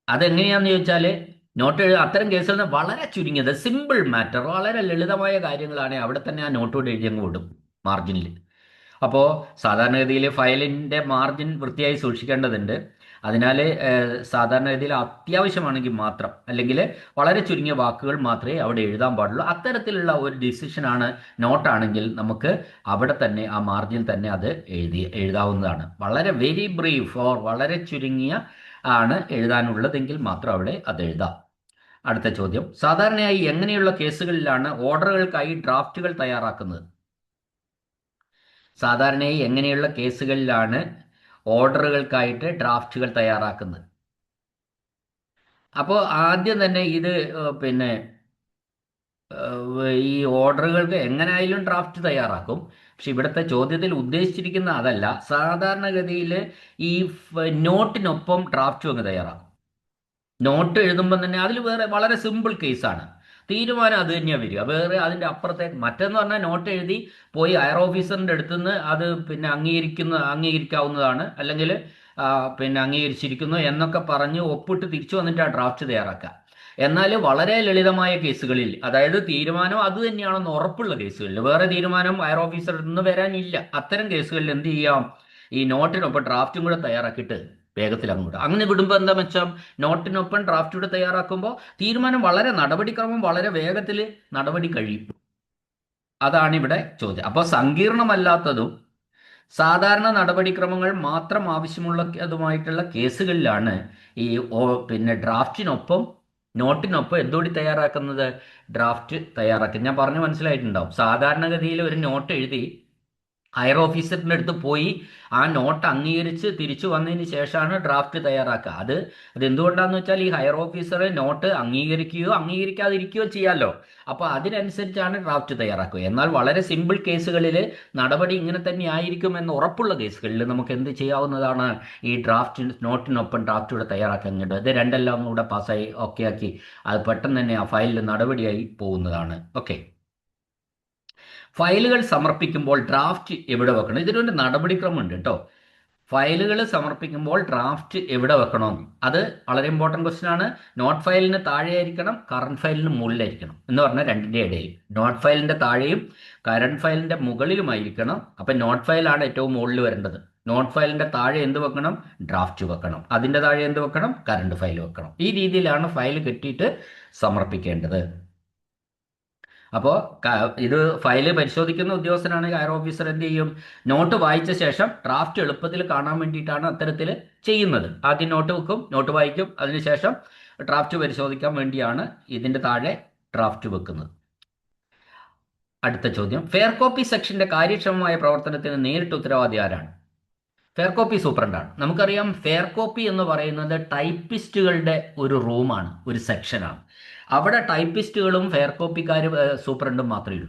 അതെങ്ങനെയാണെന്ന് ചോദിച്ചാൽ അത്തരം കേസുകൾ വളരെ ചുരുങ്ങിയത്, സിമ്പിൾ മാറ്റർ, വളരെ ലളിതമായ കാര്യങ്ങളാണ് അവിടെ തന്നെ ആ നോട്ടോട് എഴുതി അങ്ങ് വിടും മാർജിനിൽ. അപ്പോൾ സാധാരണഗതിയിൽ ഫയലിൻ്റെ മാർജിൻ വൃത്തിയായി സൂക്ഷിക്കേണ്ടതുണ്ട്. അതിനാൽ സാധാരണഗതിയിൽ അത്യാവശ്യമാണെങ്കിൽ മാത്രം, അല്ലെങ്കിൽ വളരെ ചുരുങ്ങിയ വാക്കുകൾ മാത്രമേ അവിടെ എഴുതാൻ പാടുള്ളൂ. അത്തരത്തിലുള്ള ഒരു ഡിസിഷനാണ് നോട്ടാണെങ്കിൽ നമുക്ക് അവിടെ തന്നെ ആ മാർജിൻ തന്നെ അത് എഴുതാവുന്നതാണ്. വളരെ വെരി ബ്രീഫ് ഓർ വളരെ ചുരുങ്ങിയ ആണ് എഴുതാനുള്ളതെങ്കിൽ മാത്രം അവിടെ അത് എഴുതാം. അടുത്ത ചോദ്യം, സാധാരണയായി എങ്ങനെയുള്ള കേസുകളിലാണ് ഓർഡറുകൾക്കായി ഡ്രാഫ്റ്റുകൾ തയ്യാറാക്കുന്നത്? സാധാരണയായി എങ്ങനെയുള്ള കേസുകളിലാണ് ഓർഡറുകൾക്കായിട്ട് ഡ്രാഫ്റ്റുകൾ തയ്യാറാക്കുന്നത്? അപ്പോൾ ആദ്യം തന്നെ ഇത് പിന്നെ ഈ ഓർഡറുകൾക്ക് എങ്ങനെയായാലും ഡ്രാഫ്റ്റ് തയ്യാറാക്കും. പക്ഷെ ഇവിടുത്തെ ചോദ്യത്തിൽ ഉദ്ദേശിച്ചിരിക്കുന്ന അതല്ല. സാധാരണഗതിയിൽ ഈ നോട്ടിനൊപ്പം ഡ്രാഫ്റ്റും അങ്ങ് തയ്യാറാക്കും. നോട്ട് എഴുതുമ്പോൾ തന്നെ അതിൽ വേറെ വളരെ സിമ്പിൾ കേസാണ്, തീരുമാനം അത് തന്നെയാണ് വരിക. വേറെ അതിൻ്റെ അപ്പുറത്തെ മറ്റെന്ന് പറഞ്ഞാൽ നോട്ട് എഴുതി പോയി ഹയർ ഓഫീസറിൻ്റെ അടുത്ത് നിന്ന് അത് പിന്നെ അംഗീകരിക്കാവുന്നതാണ്, അല്ലെങ്കിൽ പിന്നെ അംഗീകരിച്ചിരിക്കുന്നു എന്നൊക്കെ പറഞ്ഞ് ഒപ്പിട്ട് തിരിച്ചു വന്നിട്ട് ആ ഡ്രാഫ്റ്റ് തയ്യാറാക്കുക. എന്നാൽ വളരെ ലളിതമായ കേസുകളിൽ, അതായത് തീരുമാനം അത് തന്നെയാണെന്ന് ഉറപ്പുള്ള കേസുകളിൽ, വേറെ തീരുമാനം ഹയർ ഓഫീസറിൽ നിന്ന് വരാനില്ല, അത്തരം കേസുകളിൽ എന്ത് ചെയ്യാം, ഈ നോട്ടിനൊപ്പം ഡ്രാഫ്റ്റും കൂടെ തയ്യാറാക്കിയിട്ട് വേഗത്തിൽ അങ്ങോട്ട് അങ്ങനെ വിടുമ്പോൾ എന്താ മെച്ചം, നോട്ടിനൊപ്പം ഡ്രാഫ്റ്റ് കൂടെ തയ്യാറാക്കുമ്പോൾ തീരുമാനം നടപടിക്രമം വളരെ വേഗത്തിൽ നടപടി കഴിയും. അതാണ് ഇവിടെ ചോദ്യം. അപ്പോൾ സങ്കീർണമല്ലാത്തതും സാധാരണ നടപടിക്രമങ്ങൾ മാത്രം ആവശ്യമുള്ളതുമായിട്ടുള്ള കേസുകളിലാണ് ഈ പിന്നെ ഡ്രാഫ്റ്റിനൊപ്പം നോട്ടിനൊപ്പം എന്തുകൂടി തയ്യാറാക്കുന്നത്, ഡ്രാഫ്റ്റ് തയ്യാറാക്കുന്നത്. ഞാൻ പറഞ്ഞു മനസ്സിലായിട്ടുണ്ടാവും. സാധാരണഗതിയിൽ ഒരു നോട്ട് എഴുതി ഹയർ ഓഫീസറിൻ്റെ അടുത്ത് പോയി ആ നോട്ട് അംഗീകരിച്ച് തിരിച്ചു വന്നതിന് ശേഷമാണ് ഡ്രാഫ്റ്റ് തയ്യാറാക്കുക. അതെന്തുകൊണ്ടാന്ന് വെച്ചാൽ ഈ ഹയർ ഓഫീസർ നോട്ട് അംഗീകരിക്കുകയോ അംഗീകരിക്കാതിരിക്കുകയോ ചെയ്യാമല്ലോ. അപ്പോൾ അതിനനുസരിച്ചാണ് ഡ്രാഫ്റ്റ് തയ്യാറാക്കുക. എന്നാൽ വളരെ സിമ്പിൾ കേസുകളിൽ നടപടി ഇങ്ങനെ തന്നെ ആയിരിക്കും എന്ന് ഉറപ്പുള്ള കേസുകളിൽ നമുക്ക് എന്ത് ചെയ്യാവുന്നതാണ്, ഈ നോട്ടിനൊപ്പം ഡ്രാഫ്റ്റ് കൂടെ തയ്യാറാക്കാൻ കേട്ടോ. ഇത് രണ്ടെല്ലാം കൂടെ പാസ്സായി ഓക്കെ ആക്കി അത് പെട്ടെന്ന് തന്നെ ആ ഫയലിൽ നടപടിയായി പോകുന്നതാണ്. ഓക്കെ, ഫയലുകൾ സമർപ്പിക്കുമ്പോൾ ഡ്രാഫ്റ്റ് എവിടെ വെക്കണം? ഇതിനൊരു നടപടിക്രമമുണ്ട് കേട്ടോ. ഫയലുകൾ സമർപ്പിക്കുമ്പോൾ ഡ്രാഫ്റ്റ് എവിടെ വെക്കണം? അത് വളരെ ഇമ്പോർട്ടൻറ്റ് ക്വസ്റ്റ്യൻ ആണ്. നോട്ട് ഫയലിന് താഴെയായിരിക്കണം, കറണ്ട് ഫയലിന് മുകളിലായിരിക്കണം എന്ന് പറഞ്ഞാൽ രണ്ടിൻ്റെ ഇടയിൽ. നോട്ട് ഫയലിൻ്റെ താഴെയും കറണ്ട് ഫയലിൻ്റെ മുകളിലുമായിരിക്കണം. അപ്പം നോട്ട് ഫയലാണ് ഏറ്റവും മുകളിൽ വരേണ്ടത്. നോട്ട് ഫയലിൻ്റെ താഴെ എന്ത് വെക്കണം? ഡ്രാഫ്റ്റ് വെക്കണം. അതിൻ്റെ താഴെ എന്ത് വെക്കണം? കറണ്ട് ഫയൽ വെക്കണം. ഈ രീതിയിലാണ് ഫയൽ കെട്ടിയിട്ട് സമർപ്പിക്കേണ്ടത്. അപ്പോൾ ഇത് ഫയല് പരിശോധിക്കുന്ന ഉദ്യോഗസ്ഥനാണെങ്കിൽ ഹയർ ഓഫീസർ എന്ത് ചെയ്യും, നോട്ട് വായിച്ച ശേഷം ഡ്രാഫ്റ്റ് എളുപ്പത്തിൽ കാണാൻ വേണ്ടിയിട്ടാണ് അത്തരത്തിൽ ചെയ്യുന്നത്. ആദ്യം നോട്ട് വെക്കും, നോട്ട് വായിക്കും, അതിനുശേഷം ഡ്രാഫ്റ്റ് പരിശോധിക്കാൻ വേണ്ടിയാണ് ഇതിൻ്റെ താഴെ ഡ്രാഫ്റ്റ് വെക്കുന്നത്. അടുത്ത ചോദ്യം, ഫെയർ കോപ്പി സെക്ഷന്റെ കാര്യക്ഷമമായ പ്രവർത്തനത്തിന് നേരിട്ട് ഉത്തരവാദി ആരാണ്? ഫെയർ കോപ്പി സൂപ്രണ്ടാണ്. നമുക്കറിയാം ഫെയർ കോപ്പി എന്ന് പറയുന്നത് ടൈപ്പിസ്റ്റുകളുടെ ഒരു റൂമാണ്, ഒരു സെക്ഷനാണ്. അവിടെ ടൈപ്പിസ്റ്റുകളും ഫെയർ കോപ്പിക്കാരും സൂപ്രണ്ടും മാത്രമേ ഉള്ളൂ.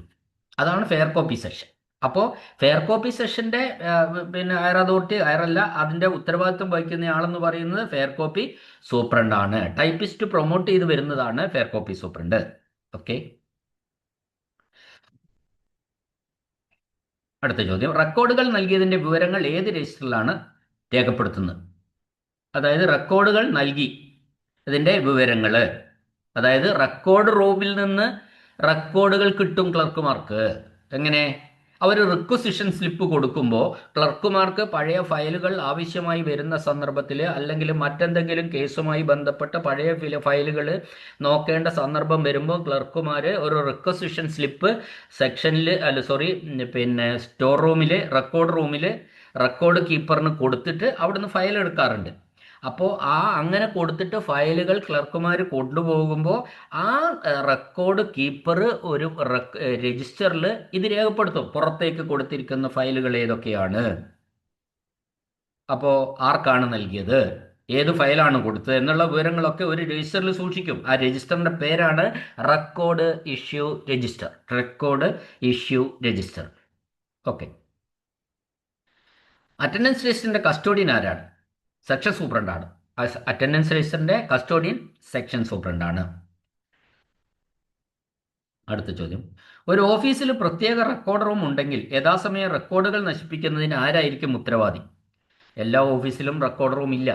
അതാണ് ഫെയർ കോപ്പി സെഷൻ. അപ്പോൾ ഫെയർ കോപ്പി സെഷന്റെ പിന്നെ ഹയർ അതോറിറ്റി, ഹയറല്ല, അതിൻ്റെ ഉത്തരവാദിത്വം വഹിക്കുന്ന ആളെന്ന് പറയുന്നത് ഫെയർ കോപ്പി സൂപ്രണ്ടാണ്. ടൈപ്പിസ്റ്റ് പ്രൊമോട്ട് ചെയ്ത് വരുന്നതാണ് ഫെയർ കോപ്പി സൂപ്രണ്ട്. ഓക്കെ, അടുത്ത ചോദ്യം, റെക്കോർഡുകൾ നൽകിയതിൻ്റെ വിവരങ്ങൾ ഏത് രജിസ്റ്ററിലാണ് രേഖപ്പെടുത്തുന്നത്? അതായത് റെക്കോർഡുകൾ നൽകി ഇതിൻ്റെ വിവരങ്ങൾ, അതായത് റെക്കോർഡ് റൂമിൽ നിന്ന് റെക്കോർഡുകൾ കിട്ടും ക്ലർക്കുമാർക്ക്. എങ്ങനെ? അവർ റിക്വസിഷൻ സ്ലിപ്പ് കൊടുക്കുമ്പോൾ ക്ലർക്കുമാർക്ക് പഴയ ഫയലുകൾ ആവശ്യമായി വരുന്ന സന്ദർഭത്തിൽ, അല്ലെങ്കിൽ മറ്റെന്തെങ്കിലും കേസുമായി ബന്ധപ്പെട്ട പഴയ ഫയലുകൾ നോക്കേണ്ട സന്ദർഭം വരുമ്പോൾ ക്ലർക്കുമാർ ഒരു റിക്വസിഷൻ സ്ലിപ്പ് സെക്ഷനിൽ പിന്നെ സ്റ്റോർ റൂമിൽ, റെക്കോർഡ് റൂമിൽ റെക്കോർഡ് കീപ്പറിന് കൊടുത്തിട്ട് അവിടുന്ന് ഫയൽ എടുക്കാറുണ്ട്. അപ്പോൾ അങ്ങനെ കൊടുത്തിട്ട് ഫയലുകൾ ക്ലർക്കുമാർ കൊണ്ടുപോകുമ്പോൾ ആ റെക്കോർഡ് കീപ്പർ ഒരു രജിസ്റ്ററിൽ ഇത് രേഖപ്പെടുത്തും, പുറത്തേക്ക് കൊടുത്തിരിക്കുന്ന ഫയലുകൾ ഏതൊക്കെയാണ്, അപ്പോൾ ആർക്കാണ് നൽകിയത് ഏത് ഫയലാണ് കൊടുത്തത് എന്നുള്ള വിവരങ്ങളൊക്കെ ഒരു രജിസ്റ്ററിൽ സൂക്ഷിക്കും. ആ രജിസ്റ്ററിന്റെ പേരാണ് record issue register. Record issue register. Okay. Attendance രജിസ്റ്ററിന്റെ കസ്റ്റോഡിയൻ ആരാണ്? സെക്ഷൻ സൂപ്രണ്ടാണ്. അറ്റൻഡൻസ് രജിസ്റ്ററിന്റെ കസ്റ്റോഡിയൻ സെക്ഷൻ സൂപ്രണ്ടാണ്. അടുത്ത ചോദ്യം, ഒരു ഓഫീസിൽ പ്രത്യേക റെക്കോർഡ് റൂം ഉണ്ടെങ്കിൽ യഥാസമയം റെക്കോർഡുകൾ നശിപ്പിക്കുന്നതിന് ആരായിരിക്കും ഉത്തരവാദി? എല്ലാ ഓഫീസിലും റെക്കോർഡ് റൂം ഇല്ല.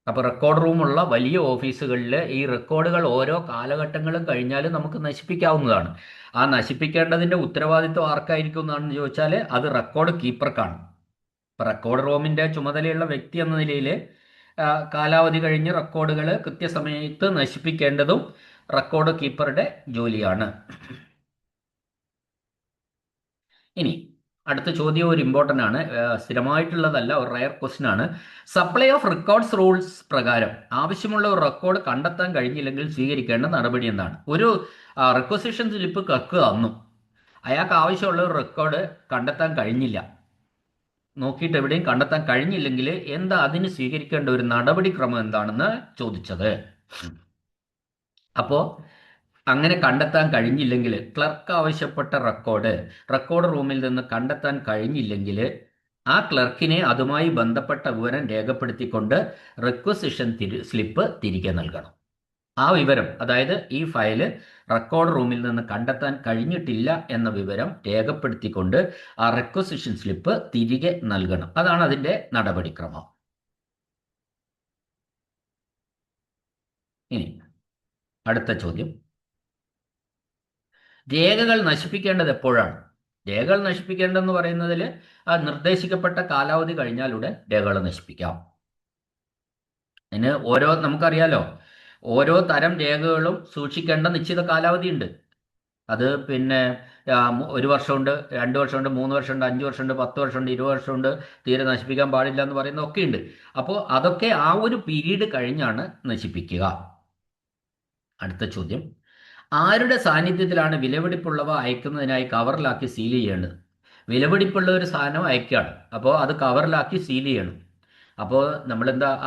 അപ്പോൾ റെക്കോർഡ് റൂമുള്ള വലിയ ഓഫീസുകളിൽ ഈ റെക്കോർഡുകൾ ഓരോ കാലഘട്ടങ്ങളും കഴിഞ്ഞാലും നമുക്ക് നശിപ്പിക്കാവുന്നതാണ്. ആ നശിപ്പിക്കേണ്ടതിൻ്റെ ഉത്തരവാദിത്വം ആർക്കായിരിക്കും എന്നാണെന്ന് ചോദിച്ചാൽ അത് റെക്കോർഡ് കീപ്പർക്കാണ്. ഇപ്പോൾ റെക്കോർഡ് റൂമിൻ്റെ ചുമതലയുള്ള വ്യക്തി എന്ന നിലയിൽ കാലാവധി കഴിഞ്ഞ് റെക്കോർഡുകൾ കൃത്യസമയത്ത് നശിപ്പിക്കേണ്ടതും റെക്കോർഡ് കീപ്പറുടെ ജോലിയാണ്. ഇനി അടുത്ത ചോദ്യം ഒരു ഇമ്പോർട്ടൻ്റ് ആണ്, സ്ഥിരമായിട്ടുള്ളതല്ല, ഒരു റയർ ക്വസ്റ്റ്യൻ ആണ്. സപ്ലൈ ഓഫ് റെക്കോർഡ്സ് റൂൾസ് പ്രകാരം ആവശ്യമുള്ള ഒരു റെക്കോർഡ് കണ്ടെത്താൻ കഴിഞ്ഞില്ലെങ്കിൽ സ്വീകരിക്കേണ്ട നടപടി എന്താണ്? ഒരു റിക്വസിഷൻ സ്ലിപ്പ് ക്ലർക്ക് തന്നു, അയാൾക്ക് ആവശ്യമുള്ള ഒരു റെക്കോർഡ് കണ്ടെത്താൻ കഴിഞ്ഞില്ല, നോക്കിയിട്ട് എവിടെയും കണ്ടെത്താൻ കഴിഞ്ഞില്ലെങ്കിൽ എന്താ അതിന് സ്വീകരിക്കേണ്ട ഒരു നടപടിക്രമം എന്താണെന്ന് ചോദിച്ചത്. അപ്പോൾ അങ്ങനെ കണ്ടെത്താൻ കഴിഞ്ഞില്ലെങ്കിൽ, ക്ലർക്ക് ആവശ്യപ്പെട്ട റെക്കോർഡ് റൂമിൽ നിന്ന് കണ്ടെത്താൻ കഴിഞ്ഞില്ലെങ്കിൽ ആ ക്ലർക്കിനെ അതുമായി ബന്ധപ്പെട്ട വിവരം രേഖപ്പെടുത്തിക്കൊണ്ട് റിക്വസിഷൻ സ്ലിപ്പ് തിരികെ നൽകണം. ആ വിവരം, അതായത് ഈ ഫയല് റെക്കോർഡ് റൂമിൽ നിന്ന് കണ്ടെത്താൻ കഴിഞ്ഞിട്ടില്ല എന്ന വിവരം രേഖപ്പെടുത്തിക്കൊണ്ട് ആ റിക്വസിഷൻ സ്ലിപ്പ് തിരികെ നൽകണം. അതാണ് അതിൻ്റെ നടപടിക്രമം. ഇനി അടുത്ത ചോദ്യം, രേഖകൾ നശിപ്പിക്കേണ്ടത് എപ്പോഴാണ്? രേഖകൾ നശിപ്പിക്കേണ്ടതെന്ന് പറയുന്നതിൽ ആ നിർദ്ദേശിക്കപ്പെട്ട കാലാവധി കഴിഞ്ഞാലുടൻ രേഖകൾ നശിപ്പിക്കാം. അതിന് നമുക്കറിയാലോ, ഓരോ തരം രേഖകളും സൂക്ഷിക്കേണ്ട നിശ്ചിത കാലാവധി ഉണ്ട്. അത് പിന്നെ 1 വർഷമുണ്ട്, 2 വർഷമുണ്ട്, 3 വർഷമുണ്ട്, 5 വർഷമുണ്ട്, 10 വർഷമുണ്ട്, 20 വർഷമുണ്ട്, തീരെ നശിപ്പിക്കാൻ പാടില്ല എന്ന് പറയുന്നതൊക്കെ ഉണ്ട്. അപ്പോൾ അതൊക്കെ ആ ഒരു പീരീഡ് കഴിഞ്ഞാണ് നശിപ്പിക്കുക. അടുത്ത ചോദ്യം, ആരുടെ സാന്നിധ്യത്തിലാണ് വിലപിടിപ്പുള്ളവ അയക്കുന്നതിനായി കവറിലാക്കി സീൽ ചെയ്യേണ്ടത്? വിലപിടിപ്പുള്ള ഒരു സാധനം അയക്കുകയാണ്, അപ്പോൾ അത് കവറിലാക്കി സീൽ ചെയ്യണം. അപ്പോൾ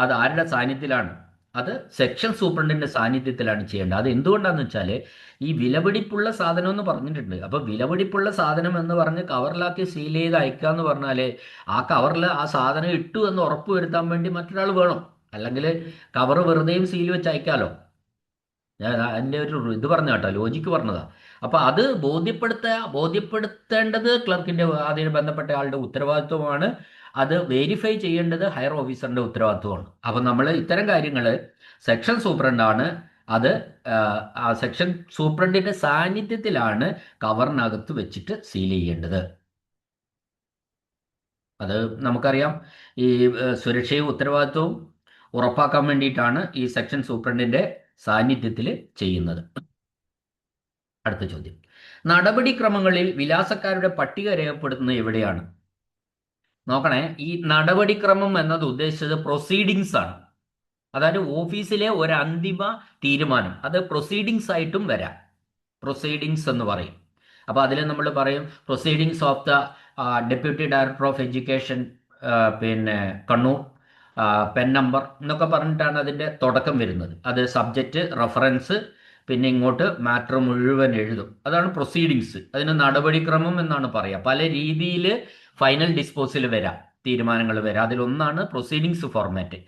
അത് ആരുടെ സാന്നിധ്യത്തിലാണ്? അത് സെക്ഷൻ സൂപ്രണ്ടിൻ്റെ സാന്നിധ്യത്തിലാണ് ചെയ്യേണ്ടത്. അത് എന്തുകൊണ്ടാണെന്ന് വെച്ചാൽ ഈ വിലപിടിപ്പുള്ള സാധനം എന്ന് പറഞ്ഞിട്ടുണ്ട്. അപ്പോൾ വിലപിടിപ്പുള്ള സാധനം എന്ന് പറഞ്ഞ് കവറിലാക്കി സീൽ ചെയ്ത് അയക്കുക എന്ന് പറഞ്ഞാൽ ആ കവറിൽ ആ സാധനം ഇട്ടു എന്ന് ഉറപ്പ് വരുത്താൻ വേണ്ടി മറ്റൊരാൾ വേണം. അല്ലെങ്കിൽ കവർ വെറുതെയും സീൽ വെച്ച് അയക്കാമല്ലോ. ഞാൻ അതിൻ്റെ ഒരു ഇത് പറഞ്ഞ കേട്ടോ, ലോജിക്ക് പറഞ്ഞതാ. അപ്പോൾ അത് ബോധ്യപ്പെടുത്തേണ്ടത് ക്ലർക്കിൻ്റെ അതിന് ബന്ധപ്പെട്ട ആളുടെ ഉത്തരവാദിത്വമാണ്. അത് വെരിഫൈ ചെയ്യേണ്ടത് ഹയർ ഓഫീസറിൻ്റെ ഉത്തരവാദിത്വമാണ്. അപ്പം നമ്മൾ ഇത്തരം കാര്യങ്ങൾ സെക്ഷൻ സൂപ്രണ്ടാണ്, അത് ആ സെക്ഷൻ സൂപ്രണ്ടിൻ്റെ സാന്നിധ്യത്തിലാണ് കവറിനകത്ത് വെച്ചിട്ട് സീൽ ചെയ്യേണ്ടത്. അത് നമുക്കറിയാം, ഈ സുരക്ഷയും ഉത്തരവാദിത്വവും ഉറപ്പാക്കാൻ വേണ്ടിയിട്ടാണ് ഈ സെക്ഷൻ സൂപ്രണ്ടിൻ്റെ സാന്നിധ്യത്തിൽ ചെയ്യുന്നത്. അടുത്ത ചോദ്യം, നടപടിക്രമങ്ങളിൽ വിലാസക്കാരുടെ പട്ടിക രേഖപ്പെടുത്തുന്നത് എവിടെയാണ്? നോക്കണേ, ഈ നടപടിക്രമം എന്നത് ഉദ്ദേശിച്ചത് പ്രൊസീഡിങ്സ് ആണ്. അതായത് ഓഫീസിലെ ഒരു അന്തിമ തീരുമാനം, അത് പ്രൊസീഡിങ്സ് ആയിട്ടും വരാം. പ്രൊസീഡിങ്സ് എന്ന് പറയും. അപ്പോൾ അതിൽ നമ്മൾ പറയും proceedings of the deputy director of education പിന്നെ കണ്ണൂർ, പെൻ നമ്പർ എന്നൊക്കെ പറഞ്ഞിട്ടാണ് അതിൻ്റെ തുടക്കം വരുന്നത്. അത് സബ്ജക്റ്റ്, റെഫറൻസ്, പിന്നെ ഇങ്ങോട്ട് മാറ്റർ മുഴുവൻ എഴുതും. അതാണ് പ്രൊസീഡിങ്സ്. അതിന് നടപടിക്രമം എന്നാണ് പറയുക. പല രീതിയിൽ ഫൈനൽ ഡിസ്പോസൽ വരാം, തീരുമാനങ്ങൾ വരാം. അതിലൊന്നാണ് പ്രൊസീഡിങ്സ് ഫോർമാറ്റ്.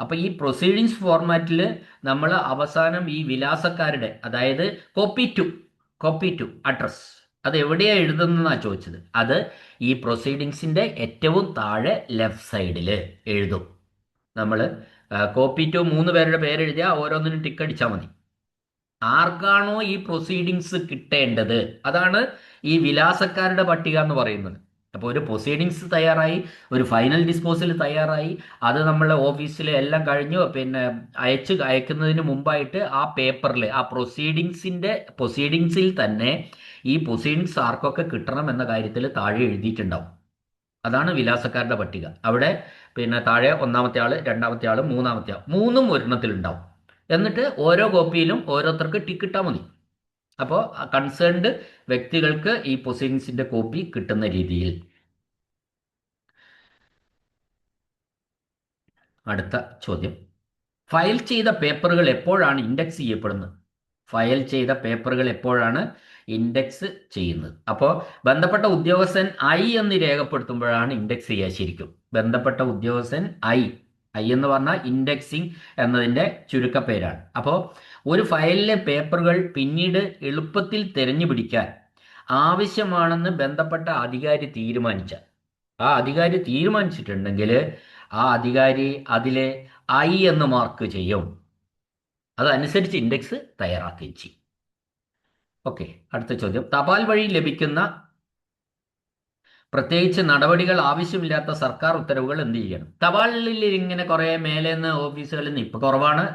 അപ്പോൾ ഈ പ്രൊസീഡിങ്സ് ഫോർമാറ്റിൽ നമ്മൾ അവസാനം ഈ വിലാസക്കാരുടെ, അതായത് കോപ്പി ടു അഡ്രസ്, അത് എവിടെയാണ് എഴുതുന്നതെന്നാണ് ചോദിച്ചത്. അത് ഈ പ്രൊസീഡിങ്സിൻ്റെ ഏറ്റവും താഴെ ലെഫ്റ്റ് സൈഡിൽ എഴുതും. നമ്മൾ കോപ്പി ടു 3 പേരുടെ പേരെഴുതിയാൽ ഓരോന്നിനും ടിക്ക് അടിച്ചാൽ മതി. ആർക്കാണോ ഈ പ്രൊസീഡിങ്സ് കിട്ടേണ്ടത് അതാണ് ഈ വിലാസക്കാരുടെ പട്ടിക എന്ന് പറയുന്നത്. അപ്പോൾ ഒരു പ്രൊസീഡിങ്സ് തയ്യാറായി, ഒരു ഫൈനൽ ഡിസ്പോസൽ തയ്യാറായി, അത് നമ്മളെ ഓഫീസിൽ എല്ലാം കഴിഞ്ഞു, പിന്നെ അയക്കുന്നതിന് മുമ്പായിട്ട് ആ പേപ്പറിൽ ആ പ്രൊസീഡിങ്സിൽ തന്നെ ഈ പ്രൊസീഡിങ്സ് ആർക്കൊക്കെ കിട്ടണം എന്ന കാര്യത്തിൽ താഴെ എഴുതിയിട്ടുണ്ടാവും. അതാണ് വിലാസക്കാരുടെ പട്ടിക. അവിടെ പിന്നെ താഴെ 1ാമത്തെ ആൾ, 2ാമത്തെ ആൾ, 3ാമത്തെ ആൾ, 3ഉം ഒരെണ്ണത്തിലുണ്ടാവും. എന്നിട്ട് ഓരോ കോപ്പിയിലും ഓരോരുത്തർക്ക് ടിക്ക് ഇട്ടാൽ മതി. അപ്പോൾ കൺസേൺഡ് വ്യക്തികൾക്ക് ഈ പ്രൊസീഡിങ്സിന്റെ കോപ്പി കിട്ടുന്ന രീതിയിൽ. അടുത്ത ചോദ്യം, ഫയൽ ചെയ്ത പേപ്പറുകൾ എപ്പോഴാണ് ഇൻഡെക്സ് ചെയ്യപ്പെടുന്നത്? ഫയൽ ചെയ്ത പേപ്പറുകൾ എപ്പോഴാണ് ഇൻഡെക്സ് ചെയ്യുന്നത്? അപ്പോൾ ബന്ധപ്പെട്ട ഉദ്യോഗസ്ഥൻ ഐ എന്ന് രേഖപ്പെടുത്തുമ്പോഴാണ് ഇൻഡെക്സ് ചെയ്യുക. ശരിക്കും ബന്ധപ്പെട്ട ഉദ്യോഗസ്ഥൻ ഐ എന്ന് പറഞ്ഞാൽ ഇൻഡെക്സിങ് എന്നതിൻ്റെ ചുരുക്കപ്പേരാണ്. അപ്പോൾ ഒരു ഫയലിലെ പേപ്പറുകൾ പിന്നീട് എളുപ്പത്തിൽ തിരഞ്ഞു പിടിക്കാൻ ആവശ്യമാണെന്ന് ബന്ധപ്പെട്ട അധികാരി തീരുമാനിച്ചാൽ, ആ അധികാരി തീരുമാനിച്ചിട്ടുണ്ടെങ്കിൽ ആ അധികാരി അതിലെ ഐ എന്ന് മാർക്ക് ചെയ്യും. അതനുസരിച്ച് ഇൻഡെക്സ് തയ്യാറാക്കുകയും ചെയ്യും. ഓക്കെ, അടുത്ത ചോദ്യം, തപാൽ വഴി ലഭിക്കുന്ന പ്രത്യേകിച്ച് നടപടികൾ ആവശ്യമില്ലാത്ത സർക്കാർ ഉത്തരവുകൾ എന്ത് ചെയ്യണം? തപാലിൽ ഇങ്ങനെ കുറേ മേലേന്ന് ഓഫീസുകളിൽ നിന്ന് ഇപ്പം കുറവാണ്,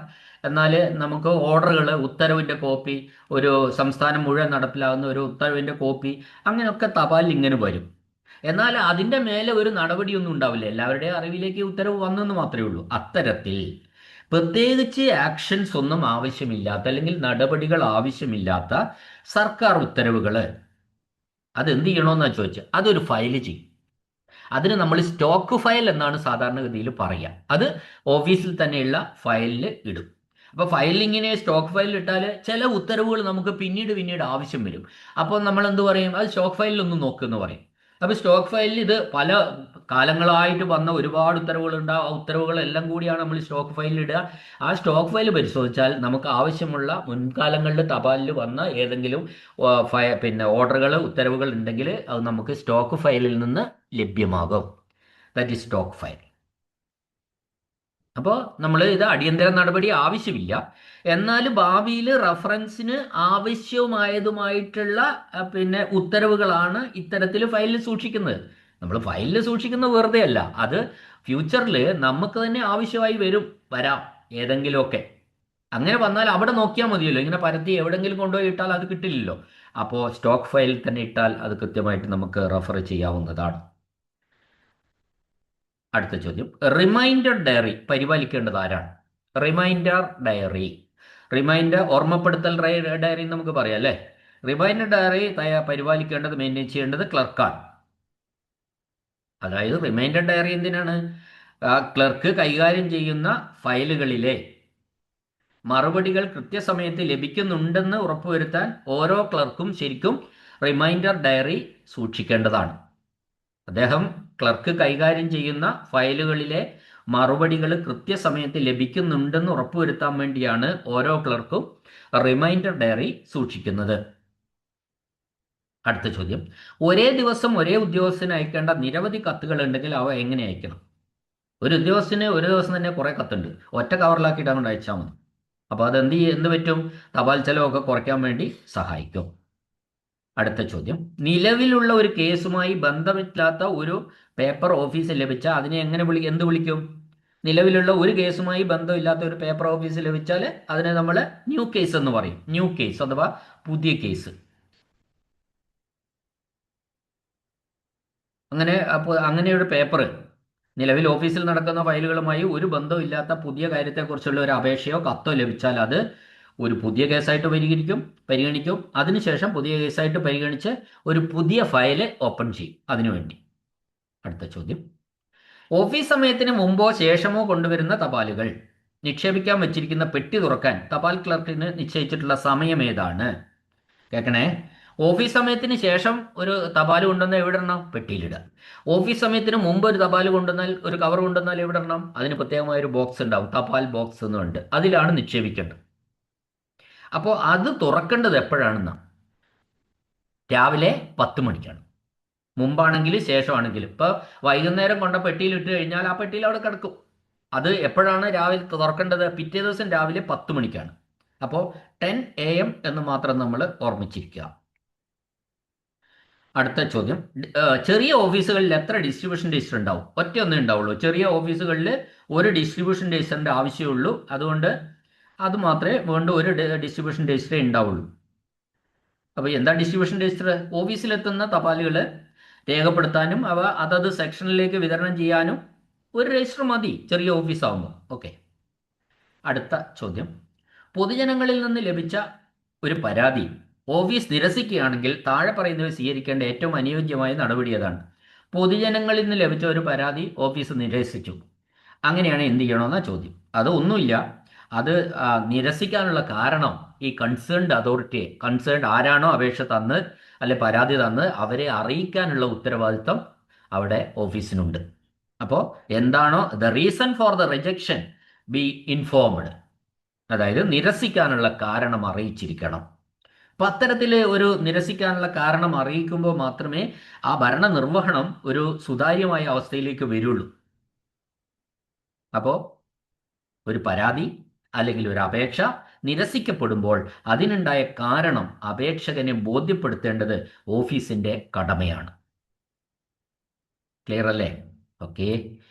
എന്നാൽ നമുക്ക് ഓർഡറുകൾ, ഉത്തരവിൻ്റെ കോപ്പി, ഒരു സംസ്ഥാനം മുഴുവൻ നടപ്പിലാകുന്ന ഒരു ഉത്തരവിൻ്റെ കോപ്പി, അങ്ങനെയൊക്കെ തപാലിൽ ഇങ്ങനെ വരും. എന്നാൽ അതിൻ്റെ മേലെ ഒരു നടപടിയൊന്നും ഉണ്ടാവില്ല. എല്ലാവരുടെയും അറിവിലേക്ക് ഉത്തരവ് വന്നെന്ന് മാത്രമേ ഉള്ളൂ. അത്തരത്തിൽ പ്രത്യേകിച്ച് ആക്ഷൻസ് ഒന്നും ആവശ്യമില്ലാത്ത അല്ലെങ്കിൽ നടപടികൾ ആവശ്യമില്ലാത്ത സർക്കാർ ഉത്തരവുകൾ അതെന്ത് ചെയ്യണമെന്നാണ് ചോദിച്ചത്. അതൊരു ഫയൽ ചെയ്യും. അതിന് നമ്മൾ സ്റ്റോക്ക് ഫയൽ എന്നാണ് സാധാരണഗതിയിൽ പറയുക. അത് ഓഫീസിൽ തന്നെയുള്ള ഫയലിൽ ഇടും. അപ്പോൾ ഫയലിൽ ഇങ്ങനെ സ്റ്റോക്ക് ഫയലിൽ ഇട്ടാൽ ചില ഉത്തരവുകൾ നമുക്ക് പിന്നീട് ആവശ്യം വരും. അപ്പോൾ നമ്മൾ എന്ത് പറയും? അത് സ്റ്റോക്ക് ഫയലിൽ ഒന്ന് നോക്കുമെന്ന് പറയും. അപ്പോൾ സ്റ്റോക്ക് ഫയലിൽ ഇത് പല കാലങ്ങളായിട്ട് വന്ന ഒരുപാട് ഉത്തരവുകളുണ്ട്. ആ ഉത്തരവുകളെല്ലാം കൂടിയാണ് നമ്മൾ സ്റ്റോക്ക് ഫയലിൽ ഇടുക. ആ സ്റ്റോക്ക് ഫയൽ പരിശോധിച്ചാൽ നമുക്ക് ആവശ്യമുള്ള മുൻകാലങ്ങളിൽ തപാലിൽ വന്ന ഏതെങ്കിലും ഓർഡറുകൾ, ഉത്തരവുകൾ ഉണ്ടെങ്കിൽ അത് നമുക്ക് സ്റ്റോക്ക് ഫയലിൽ നിന്ന് ലഭ്യമാകും. That is stock file. അപ്പോൾ നമ്മൾ ഇത് അടിയന്തര നടപടി ആവശ്യമില്ല, എന്നാൽ ഭാവിയിൽ റഫറൻസിന് ആവശ്യമായതുമായിട്ടുള്ള ഉത്തരവുകളാണ് ഇത്തരത്തിൽ ഫയലിൽ സൂക്ഷിക്കുന്നത്. നമ്മൾ ഫയലിൽ സൂക്ഷിക്കുന്നത് വെറുതെ അല്ല, അത് ഫ്യൂച്ചറിൽ നമുക്ക് തന്നെ ആവശ്യമായി വരാം ഏതെങ്കിലുമൊക്കെ. അങ്ങനെ വന്നാൽ അവിടെ നോക്കിയാൽ മതിയല്ലോ. ഇങ്ങനെ പരത്തി എവിടെയെങ്കിലും കൊണ്ടുപോയി ഇട്ടാൽ അത് കിട്ടില്ലല്ലോ. അപ്പോൾ സ്റ്റോക്ക് ഫയലിൽ തന്നെ ഇട്ടാൽ അത് കൃത്യമായിട്ട് നമുക്ക് റെഫർ ചെയ്യാവുന്നതാണ്. അടുത്ത ചോദ്യം, റിമൈൻഡർ ഡയറി പരിപാലിക്കേണ്ടത് ആരാണ്? റിമൈൻഡർ ഓർമ്മപ്പെടുത്തൽ ഡയറി നമുക്ക് പറയാം അല്ലേ. റിമൈൻഡർ ഡയറി പരിപാലിക്കേണ്ടത്, മെയിൻറ്റെയിൻ ചെയ്യേണ്ടത് ക്ലർക്കാണ്. അതായത് റിമൈൻഡർ ഡയറി എന്തിനാണ്? ക്ലർക്ക് കൈകാര്യം ചെയ്യുന്ന ഫയലുകളിലെ മറുപടികൾ കൃത്യസമയത്ത് ലഭിക്കുന്നുണ്ടെന്ന് ഉറപ്പുവരുത്താൻ ഓരോ ക്ലർക്കും ശരിക്കും റിമൈൻഡർ ഡയറി സൂക്ഷിക്കേണ്ടതാണ്. അദ്ദേഹം ക്ലർക്ക് കൈകാര്യം ചെയ്യുന്ന ഫയലുകളിലെ മറുപടികൾ കൃത്യസമയത്ത് ലഭിക്കുന്നുണ്ടെന്ന് ഉറപ്പുവരുത്താൻ വേണ്ടിയാണ് ഓരോ ക്ലർക്കും റിമൈൻഡർ ഡയറി സൂക്ഷിക്കുന്നത്. അടുത്ത ചോദ്യം, ഒരേ ദിവസം ഒരേ ഉദ്യോഗസ്ഥന് അയക്കേണ്ട നിരവധി കത്തുകൾ ഉണ്ടെങ്കിൽ അവ എങ്ങനെ അയക്കണം? ഒരു ഉദ്യോഗസ്ഥന് ഒരു ദിവസം തന്നെ കുറേ കത്തുണ്ട്, ഒറ്റ കവറിലാക്കിയിട്ട് അങ്ങോട്ട് അയച്ചാൽ മതി. അപ്പോൾ എന്ത് പറ്റും? തപാൽ ചെലവൊക്കെ കുറയ്ക്കാൻ വേണ്ടി സഹായിക്കും. അടുത്ത ചോദ്യം, നിലവിലുള്ള ഒരു കേസുമായി ബന്ധമില്ലാത്ത ഒരു പേപ്പർ ഓഫീസിൽ ലഭിച്ചാൽ അതിനെ എന്ത് വിളിക്കും? നിലവിലുള്ള ഒരു കേസുമായി ബന്ധമില്ലാത്ത ഒരു പേപ്പർ ഓഫീസിൽ ലഭിച്ചാൽ അതിനെ നമ്മൾ ന്യൂ കേസ് എന്ന് പറയും. ന്യൂ കേസ് അഥവാ പുതിയ കേസ്. അങ്ങനെ ഒരു പേപ്പർ നിലവിൽ ഓഫീസിൽ നടക്കുന്ന ഫയലുകളുമായി ഒരു ബന്ധമില്ലാത്ത പുതിയ കാര്യത്തെക്കുറിച്ചുള്ള ഒരു അപേക്ഷയോ കത്തോ ലഭിച്ചാൽ അത് ഒരു പുതിയ കേസായിട്ട് പരിഗണിക്കും. അതിനുശേഷം പുതിയ കേസായിട്ട് പരിഗണിച്ച് ഒരു പുതിയ ഫയൽ ഓപ്പൺ ചെയ്യും അതിനുവേണ്ടി. അടുത്ത ചോദ്യം, ഓഫീസ് സമയത്തിന് മുമ്പോ ശേഷമോ കൊണ്ടുവരുന്ന തപാലുകൾ നിക്ഷേപിക്കാൻ വെച്ചിരിക്കുന്ന പെട്ടി തുറക്കാൻ തപാൽ ക്ലർക്കിന് നിശ്ചയിച്ചിട്ടുള്ള സമയം ഏതാണ്? കേൾക്കണേ. ഓഫീസ് സമയത്തിന് ശേഷം ഒരു തപാൽ കൊണ്ടുവന്നാൽ എവിടെ ഇടണം? പെട്ടിയിലിടുക. ഓഫീസ് സമയത്തിന് മുമ്പ് ഒരു തപാൽ കൊണ്ടുവന്നാൽ, ഒരു കവർ കൊണ്ടുവന്നാൽ എവിടെ ഇടണം? അതിന് പ്രത്യേകമായ ഒരു ബോക്സ് ഉണ്ടാവും, തപാൽ ബോക്സ് എന്നുണ്ട്. അതിലാണ് നിക്ഷേപിക്കേണ്ടത്. അപ്പോൾ അത് തുറക്കേണ്ടത് എപ്പോഴാണെന്നാണ്? രാവിലെ 10 മണിക്കാണ്. മുമ്പാണെങ്കിൽ ശേഷമാണെങ്കിലും. ഇപ്പോൾ വൈകുന്നേരം കൊണ്ട പെട്ടിയിൽ ഇട്ട് കഴിഞ്ഞാൽ ആ പെട്ടിയിൽ അവിടെ കിടക്കും. അത് എപ്പോഴാണ് രാവിലെ തുറക്കേണ്ടത്? പിറ്റേ ദിവസം രാവിലെ 10 മണിക്കാണ്. അപ്പോൾ 10 AM എന്ന് മാത്രം നമ്മൾ ഓർമ്മിച്ചിരിക്കുക. അടുത്ത ചോദ്യം, ചെറിയ ഓഫീസുകളിൽ എത്ര ഡിസ്ട്രിബ്യൂഷൻ രജിസ്റ്റർ ഉണ്ടാവും? ഒറ്റയൊന്നേ ഉണ്ടാവുള്ളൂ. ചെറിയ ഓഫീസുകളിൽ ഒരു ഡിസ്ട്രിബ്യൂഷൻ രജിസ്റ്ററിൻ്റെ ആവശ്യമുള്ളൂ. അതുകൊണ്ട് അത് മാത്രമേ വേണ്ട, ഒരു ഡിസ്ട്രിബ്യൂഷൻ രജിസ്റ്ററേ ഉണ്ടാവുള്ളൂ. അപ്പോൾ എന്താ ഡിസ്ട്രിബ്യൂഷൻ രജിസ്റ്റർ? ഓഫീസിലെത്തുന്ന തപാലുകൾ രേഖപ്പെടുത്താനും അവ അതത് സെക്ഷനിലേക്ക് വിതരണം ചെയ്യാനും ഒരു രജിസ്റ്റർ മതി ചെറിയ ഓഫീസാവുമ്പോൾ. ഓക്കെ. അടുത്ത ചോദ്യം, പൊതുജനങ്ങളിൽ നിന്ന് ലഭിച്ച ഒരു പരാതി ഓഫീസ് നിരസിക്കുകയാണെങ്കിൽ താഴെ പറയുന്നവ സ്വീകരിക്കേണ്ട ഏറ്റവും അനുയോജ്യമായ നടപടി ഏതാണ്? പൊതുജനങ്ങളിൽ നിന്ന് ലഭിച്ച ഒരു പരാതി ഓഫീസ് നിരസിച്ചു. അങ്ങനെയാണ് എന്ത് ചെയ്യണമെന്ന ചോദ്യം. അത് ഒന്നുമില്ല, അത് നിരസിക്കാനുള്ള കാരണം ഈ കൺസേൺഡ് അതോറിറ്റിയെ, കൺസേൺഡ് ആരാണോ അപേക്ഷ തന്ന് അല്ലെ പരാതി തന്ന് അവരെ അറിയിക്കാനുള്ള ഉത്തരവാദിത്തം അവിടെ ഓഫീസിനുണ്ട്. അപ്പോൾ എന്താണോ the reason for the rejection B informed, അതായത് നിരസിക്കാനുള്ള കാരണം അറിയിച്ചിരിക്കണം. അപ്പൊ അത്തരത്തിൽ ഒരു നിരസിക്കാനുള്ള കാരണം അറിയിക്കുമ്പോൾ മാത്രമേ ആ ഭരണ നിർവഹണം ഒരു സുതാര്യമായ അവസ്ഥയിലേക്ക് വരുള്ളൂ. അപ്പോൾ ഒരു പരാതി അല്ലെങ്കിൽ ഒരു അപേക്ഷ നിരസിക്കപ്പെടുമ്പോൾ അതിനുണ്ടായ കാരണം അപേക്ഷകനെ ബോധ്യപ്പെടുത്തേണ്ടത് ഓഫീസിന്റെ കടമയാണ്. ക്ലിയർ അല്ലേ? ഓക്കെ.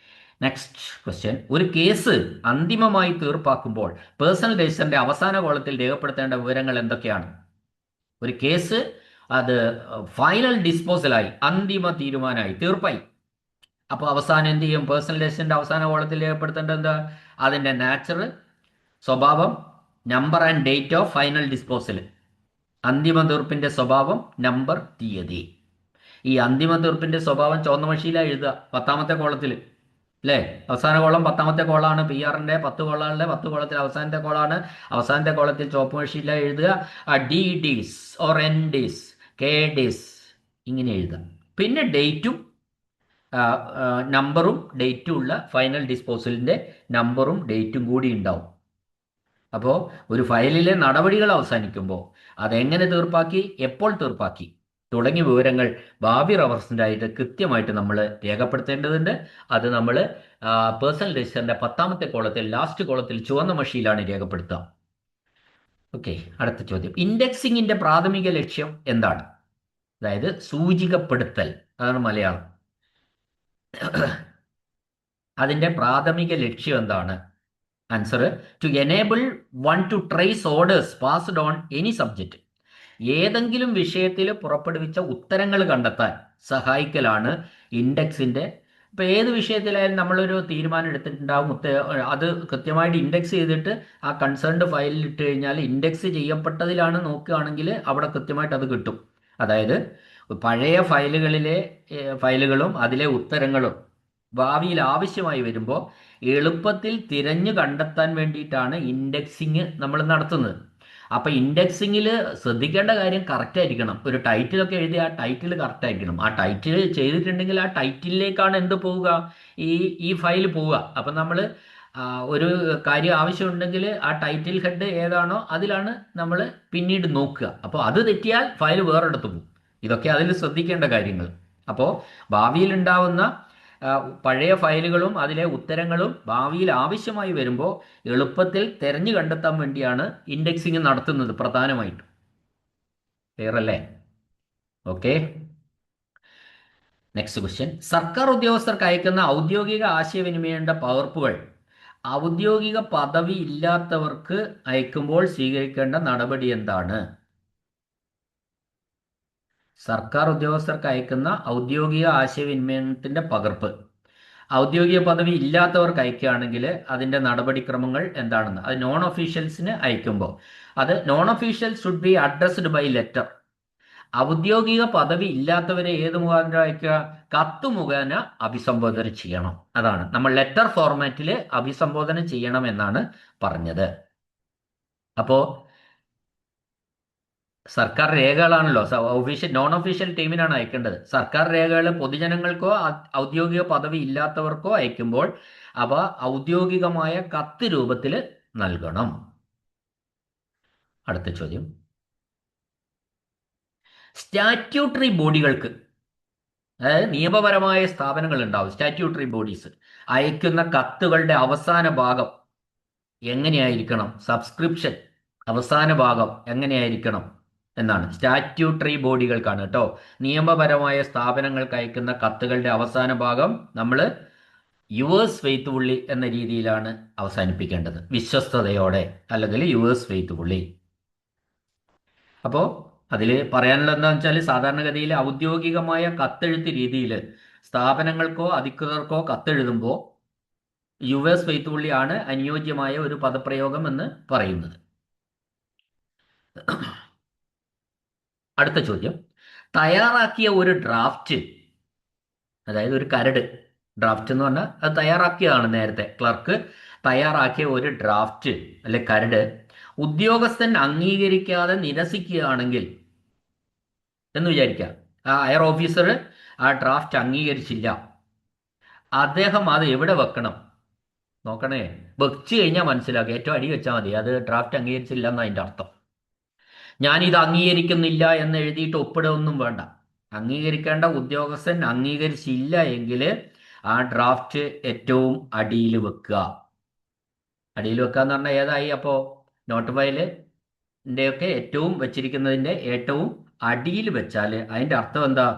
Next question. ഒരു കേസ് അന്തിമമായി തീർപ്പാക്കുമ്പോൾ പേഴ്സണൽ രജിസ്റ്ററിന്റെ അവസാന കോളത്തിൽ രേഖപ്പെടുത്തേണ്ട വിവരങ്ങൾ എന്തൊക്കെയാണ്? ഒരു കേസ് അത് ഫൈനൽ ഡിസ്പോസലായി, അന്തിമ തീരുമാനമായി, തീർപ്പായി. അപ്പോൾ അവസാനം എന്ത് ചെയ്യും? പേഴ്സണൽ രജിസ്റ്ററിന്റെ അവസാന കോളത്തിൽ രേഖപ്പെടുത്തേണ്ടത് എന്താ? അതിന്റെ നാച്ചർ, സ്വഭാവം, number and date of final disposal. അന്തിമ തീർപ്പിന്റെ സ്വഭാവം, നമ്പർ, തീയതി. ഈ അന്തിമ തീർപ്പിന്റെ സ്വഭാവം ചുവന്ന മഷിയിലാണ് എഴുതുക 10ാമത്തെ കോളത്തിൽ, അല്ലേ? അവസാന കോളം 10ാമത്തെ കോളാണ്. പി ആറിന്റെ 10 കോളാണല്ലേ? 10 കോളത്തിൽ അവസാനത്തെ കോളാണ്. അവസാനത്തെ കോളത്തിൽ ചുവപ്പ് മഷിയിലാണ് എഴുതുക. ഡി ഡീസ് ഓർ എൻ ഡീസ്, കെ ഡീസ്, ഇങ്ങനെ എഴുതാം. പിന്നെ ഡേറ്റും നമ്പറും ഡേറ്റും ഉള്ള ഫൈനൽ ഡിസ്പോസലിന്റെ നമ്പറും ഡേറ്റും കൂടി ഉണ്ടാവും. അപ്പോൾ ഒരു ഫയലിലെ നടപടികൾ അവസാനിക്കുമ്പോൾ അതെങ്ങനെ തീർപ്പാക്കി, എപ്പോൾ തീർപ്പാക്കി തുടങ്ങിയ വിവരങ്ങൾ ഭാവി റഫറൻസിനായിട്ട് കൃത്യമായിട്ട് നമ്മൾ രേഖപ്പെടുത്തേണ്ടതുണ്ട്. അത് നമ്മൾ പേഴ്സണൽ രജിസ്റ്ററിന്റെ 10ാമത്തെ കോളത്തിൽ, ലാസ്റ്റ് കോളത്തിൽ ചുവന്ന മഷിയിലാണ് രേഖപ്പെടുത്തുക. ഓക്കെ. അടുത്ത ചോദ്യം. ഇൻഡെക്സിങ്ങിന്റെ പ്രാഥമിക ലക്ഷ്യം എന്താണ്? അതായത് സൂചികപ്പെടുത്തൽ, അതാണ് മലയാളം. അതിന്റെ പ്രാഥമിക ലക്ഷ്യം എന്താണ്? Answer: to enable one to trace orders passed on any subject. ഏതെങ്കിലും വിഷയത്തിൽ പുറപ്പെടുവിച്ച ഉത്തരങ്ങൾ കണ്ടെത്താൻ സഹായിക്കലാണ് ഇൻഡെക്സിന്റെ. ഇപ്പൊ ഏത് വിഷയത്തിലായാലും നമ്മളൊരു തീരുമാനം എടുത്തിട്ടുണ്ടാവും, അത് കൃത്യമായിട്ട് ഇൻഡെക്സ് ചെയ്തിട്ട് ആ കൺസേൺഡ് ഫയലിൽ ഇട്ട് കഴിഞ്ഞാൽ ഇൻഡെക്സ് ചെയ്യപ്പെട്ടതിലാണ് നോക്കുകയാണെങ്കിൽ അവിടെ കൃത്യമായിട്ട് അത് കിട്ടും. അതായത് പഴയ ഫയലുകളും അതിലെ ഉത്തരങ്ങളും ഭാവിയിൽ ആവശ്യമായി വരുമ്പോൾ എളുപ്പത്തിൽ തിരഞ്ഞു കണ്ടെത്താൻ വേണ്ടിയിട്ടാണ് ഇൻഡെക്സിങ് നമ്മൾ നടത്തുന്നത്. അപ്പൊ ഇൻഡെക്സിങ്ങിൽ ശ്രദ്ധിക്കേണ്ട കാര്യം കറക്റ്റ് ആയിരിക്കണം. ഒരു ടൈറ്റിലൊക്കെ എഴുതി ആ ടൈറ്റിൽ കറക്റ്റ് ആയിരിക്കണം. ആ ടൈറ്റിൽ ചെയ്തിട്ടുണ്ടെങ്കിൽ ആ ടൈറ്റിലേക്കാണ് എന്ത് പോവുക, ഈ ഫയൽ പോവുക. അപ്പൊ നമ്മൾ ഒരു കാര്യം ആവശ്യമുണ്ടെങ്കിൽ ആ ടൈറ്റിൽ ഹെഡ് ഏതാണോ അതിലാണ് നമ്മൾ പിന്നീട് നോക്കുക. അപ്പോൾ അത് തെറ്റിയാൽ ഫയൽ വേറെടുത്ത് പോകും. ഇതൊക്കെ അതിൽ ശ്രദ്ധിക്കേണ്ട കാര്യങ്ങൾ. അപ്പോൾ ഭാവിയിൽ ഉണ്ടാവുന്ന പഴയ ഫയലുകളും അതിലെ ഉത്തരങ്ങളും ഭാവിയിൽ ആവശ്യമായി വരുമ്പോൾ എളുപ്പത്തിൽ തെരഞ്ഞു കണ്ടെത്താൻ വേണ്ടിയാണ് ഇൻഡെക്സിങ് നടത്തുന്നത് പ്രധാനമായിട്ടും. ക്ലിയർ അല്ലേ? ഓക്കെ. Next question. സർക്കാർ ഉദ്യോഗസ്ഥർക്ക് അയക്കുന്ന ഔദ്യോഗിക ആശയവിനിമയങ്ങളുടെ പകർപ്പുകൾ ഔദ്യോഗിക പദവി ഇല്ലാത്തവർക്ക് അയക്കുമ്പോൾ സ്വീകരിക്കേണ്ട നടപടി എന്താണ്? സർക്കാർ ഉദ്യോഗസ്ഥർക്ക് അയക്കുന്ന ഔദ്യോഗിക ആശയവിനിമയത്തിന്റെ പകർപ്പ് ഔദ്യോഗിക പദവി ഇല്ലാത്തവർക്ക് അയക്കുകയാണെങ്കിൽ അതിന്റെ നടപടിക്രമങ്ങൾ എന്താണെന്ന്. അത് നോൺ ഒഫീഷ്യൽസിന് അയക്കുമ്പോൾ അത് non official should be addressed by letter. ഔദ്യോഗിക പദവി ഇല്ലാത്തവരെ ഏത് മുഖാന്തരം അയക്കുക? കത്ത് മുഖേന അഭിസംബോധന ചെയ്യണം. അതാണ് നമ്മൾ ലെറ്റർ ഫോർമാറ്റിൽ അഭിസംബോധന ചെയ്യണം എന്നാണ് പറഞ്ഞത്. അപ്പോ സർക്കാർ രേഖകളാണല്ലോ ഒഫീഷ്യൽ നോൺ ഒഫീഷ്യൽ ടീമിനാണ് അയക്കേണ്ടത്. സർക്കാർ രേഖകൾ പൊതുജനങ്ങൾക്കോ ഔദ്യോഗിക പദവി ഇല്ലാത്തവർക്കോ അയക്കുമ്പോൾ അവ ഔദ്യോഗികമായ കത്ത് രൂപത്തിൽ നൽകണം. അടുത്ത ചോദ്യം. സ്റ്റാറ്റ്യൂട്ടറി ബോഡികൾക്ക്, അതായത് നിയമപരമായ സ്ഥാപനങ്ങൾ ഉണ്ടാവും, സ്റ്റാറ്റ്യൂട്ടറി ബോഡീസ്, അയക്കുന്ന കത്തുകളുടെ അവസാന ഭാഗം എങ്ങനെയായിരിക്കണം? സബ്സ്ക്രിപ്ഷൻ അവസാന ഭാഗം എങ്ങനെയായിരിക്കണം എന്നാണ്. സ്റ്റാറ്റ്യൂട്ടറി ബോഡികൾക്കാണ് കേട്ടോ. നിയമപരമായ സ്ഥാപനങ്ങൾക്ക് അയക്കുന്ന കത്തുകളുടെ അവസാന ഭാഗം നമ്മൾ യുവേഴ്സ് ഫെയ്ത്ത്ഫുള്ളി എന്ന രീതിയിലാണ് അവസാനിപ്പിക്കേണ്ടത്. വിശ്വസ്തയോടെ, അല്ലെങ്കിൽ യുവേഴ്സ് ഫെയ്ത്ത്ഫുള്ളി. അപ്പോൾ അതിൽ പറയാനുള്ളത് എന്താണെന്ന് വെച്ചാൽ സാധാരണഗതിയിൽ ഔദ്യോഗികമായ കത്തെഴുത്ത് രീതിയിൽ സ്ഥാപനങ്ങൾക്കോ അധികൃതർക്കോ കത്തെഴുതുമ്പോൾ യുവേഴ്സ് ഫെയ്ത്ത്ഫുള്ളി ആണ് അനുയോജ്യമായ ഒരു പദപ്രയോഗം എന്ന് പറയുന്നത്. അടുത്ത ചോദ്യം. തയ്യാറാക്കിയ ഒരു ഡ്രാഫ്റ്റ്, അതായത് ഒരു കരട്, ഡ്രാഫ്റ്റ് എന്ന് പറഞ്ഞാൽ അത് തയ്യാറാക്കിയതാണ് നേരത്തെ. ക്ലർക്ക് തയ്യാറാക്കിയ ഒരു ഡ്രാഫ്റ്റ് അല്ലെ കരട് ഉദ്യോഗസ്ഥൻ അംഗീകരിക്കാതെ നിരസിക്കുകയാണെങ്കിൽ എന്ന് വിചാരിക്കുക, ആ ഹയർ ഓഫീസർ ആ ഡ്രാഫ്റ്റ് അംഗീകരിച്ചില്ല, അദ്ദേഹം അത് എവിടെ വെക്കണം നോക്കണേ. വെച്ച് കഴിഞ്ഞാൽ മനസ്സിലാക്കുക, ഏറ്റവും അടി വെച്ചാൽ മതി അത് ഡ്രാഫ്റ്റ് അംഗീകരിച്ചില്ല എന്ന് അതിൻ്റെ അർത്ഥം. ഞാനിത് അംഗീകരിക്കുന്നില്ല എന്ന് എഴുതിയിട്ട് ഒപ്പിടൊന്നും വേണ്ട. അംഗീകരിക്കേണ്ട ഉദ്യോഗസ്ഥൻ അംഗീകരിച്ചില്ല എങ്കിൽ ആ ഡ്രാഫ്റ്റ് ഏറ്റവും അടിയിൽ വെക്കുക. അടിയിൽ വെക്കുക എന്ന് പറഞ്ഞാൽ ഏതായി അപ്പോൾ? നോട്ട് ഫയലിൻ്റെയൊക്കെ ഏറ്റവും വെച്ചിരിക്കുന്നതിൻ്റെ ഏറ്റവും അടിയിൽ വെച്ചാൽ അതിൻ്റെ അർത്ഥം എന്താ?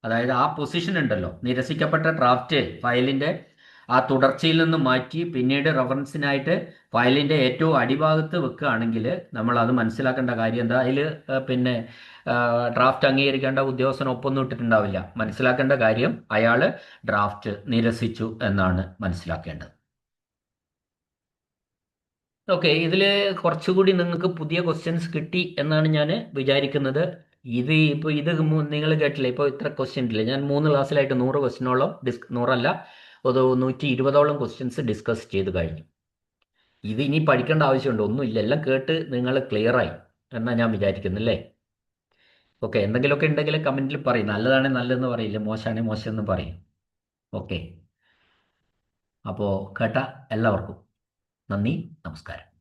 അതായത് ആ പൊസിഷൻ ഉണ്ടല്ലോ, നിരസിക്കപ്പെട്ട ഡ്രാഫ്റ്റ് ഫയലിൻ്റെ ആ തുടർച്ചയിൽ നിന്ന് മാറ്റി പിന്നീട് റെഫറൻസിനായിട്ട് ഫയലിൻ്റെ ഏറ്റവും അടിഭാഗത്ത് വെക്കുകയാണെങ്കിൽ നമ്മൾ അത് മനസ്സിലാക്കേണ്ട കാര്യം എന്താ? അതിൽ പിന്നെ ഡ്രാഫ്റ്റ് അംഗീകരിക്കേണ്ട ഉദ്യോഗസ്ഥൻ ഒപ്പൊന്നും ഇട്ടിട്ടുണ്ടാവില്ല. മനസ്സിലാക്കേണ്ട കാര്യം അയാൾ ഡ്രാഫ്റ്റ് നിരസിച്ചു എന്നാണ് മനസ്സിലാക്കേണ്ടത്. ഓക്കെ, ഇതിൽ കുറച്ചുകൂടി നിങ്ങൾക്ക് പുതിയ ക്വസ്റ്റ്യൻസ് കിട്ടി എന്നാണ് ഞാൻ വിചാരിക്കുന്നത്. ഇത് നിങ്ങൾ കേട്ടില്ല, ഇപ്പോൾ ഇത്ര ക്വസ്റ്റ്യൻ ഇല്ല. ഞാൻ 3 ക്ലാസ്സിലായിട്ട് 100 ക്വസ്റ്റ്യനോളം 100 ഒരു 120ഓളം ക്വസ്റ്റ്യൻസ് ഡിസ്കസ് ചെയ്ത് കഴിഞ്ഞു. ഇത് ഇനി പഠിക്കേണ്ട ആവശ്യമുണ്ട്? ഒന്നുമില്ല, എല്ലാം കേട്ട് നിങ്ങൾ ക്ലിയറായി എന്നാണ് ഞാൻ വിചാരിക്കുന്നത്, ഓക്കെ, എന്തെങ്കിലുമൊക്കെ ഉണ്ടെങ്കിൽ കമൻറ്റിൽ പറയും. നല്ലതാണെങ്കിൽ നല്ലതെന്ന് പറയില്ല, മോശമാണെങ്കിൽ മോശം എന്ന് പറയും. ഓക്കെ, അപ്പോൾ കേട്ട എല്ലാവർക്കും നന്ദി, നമസ്കാരം.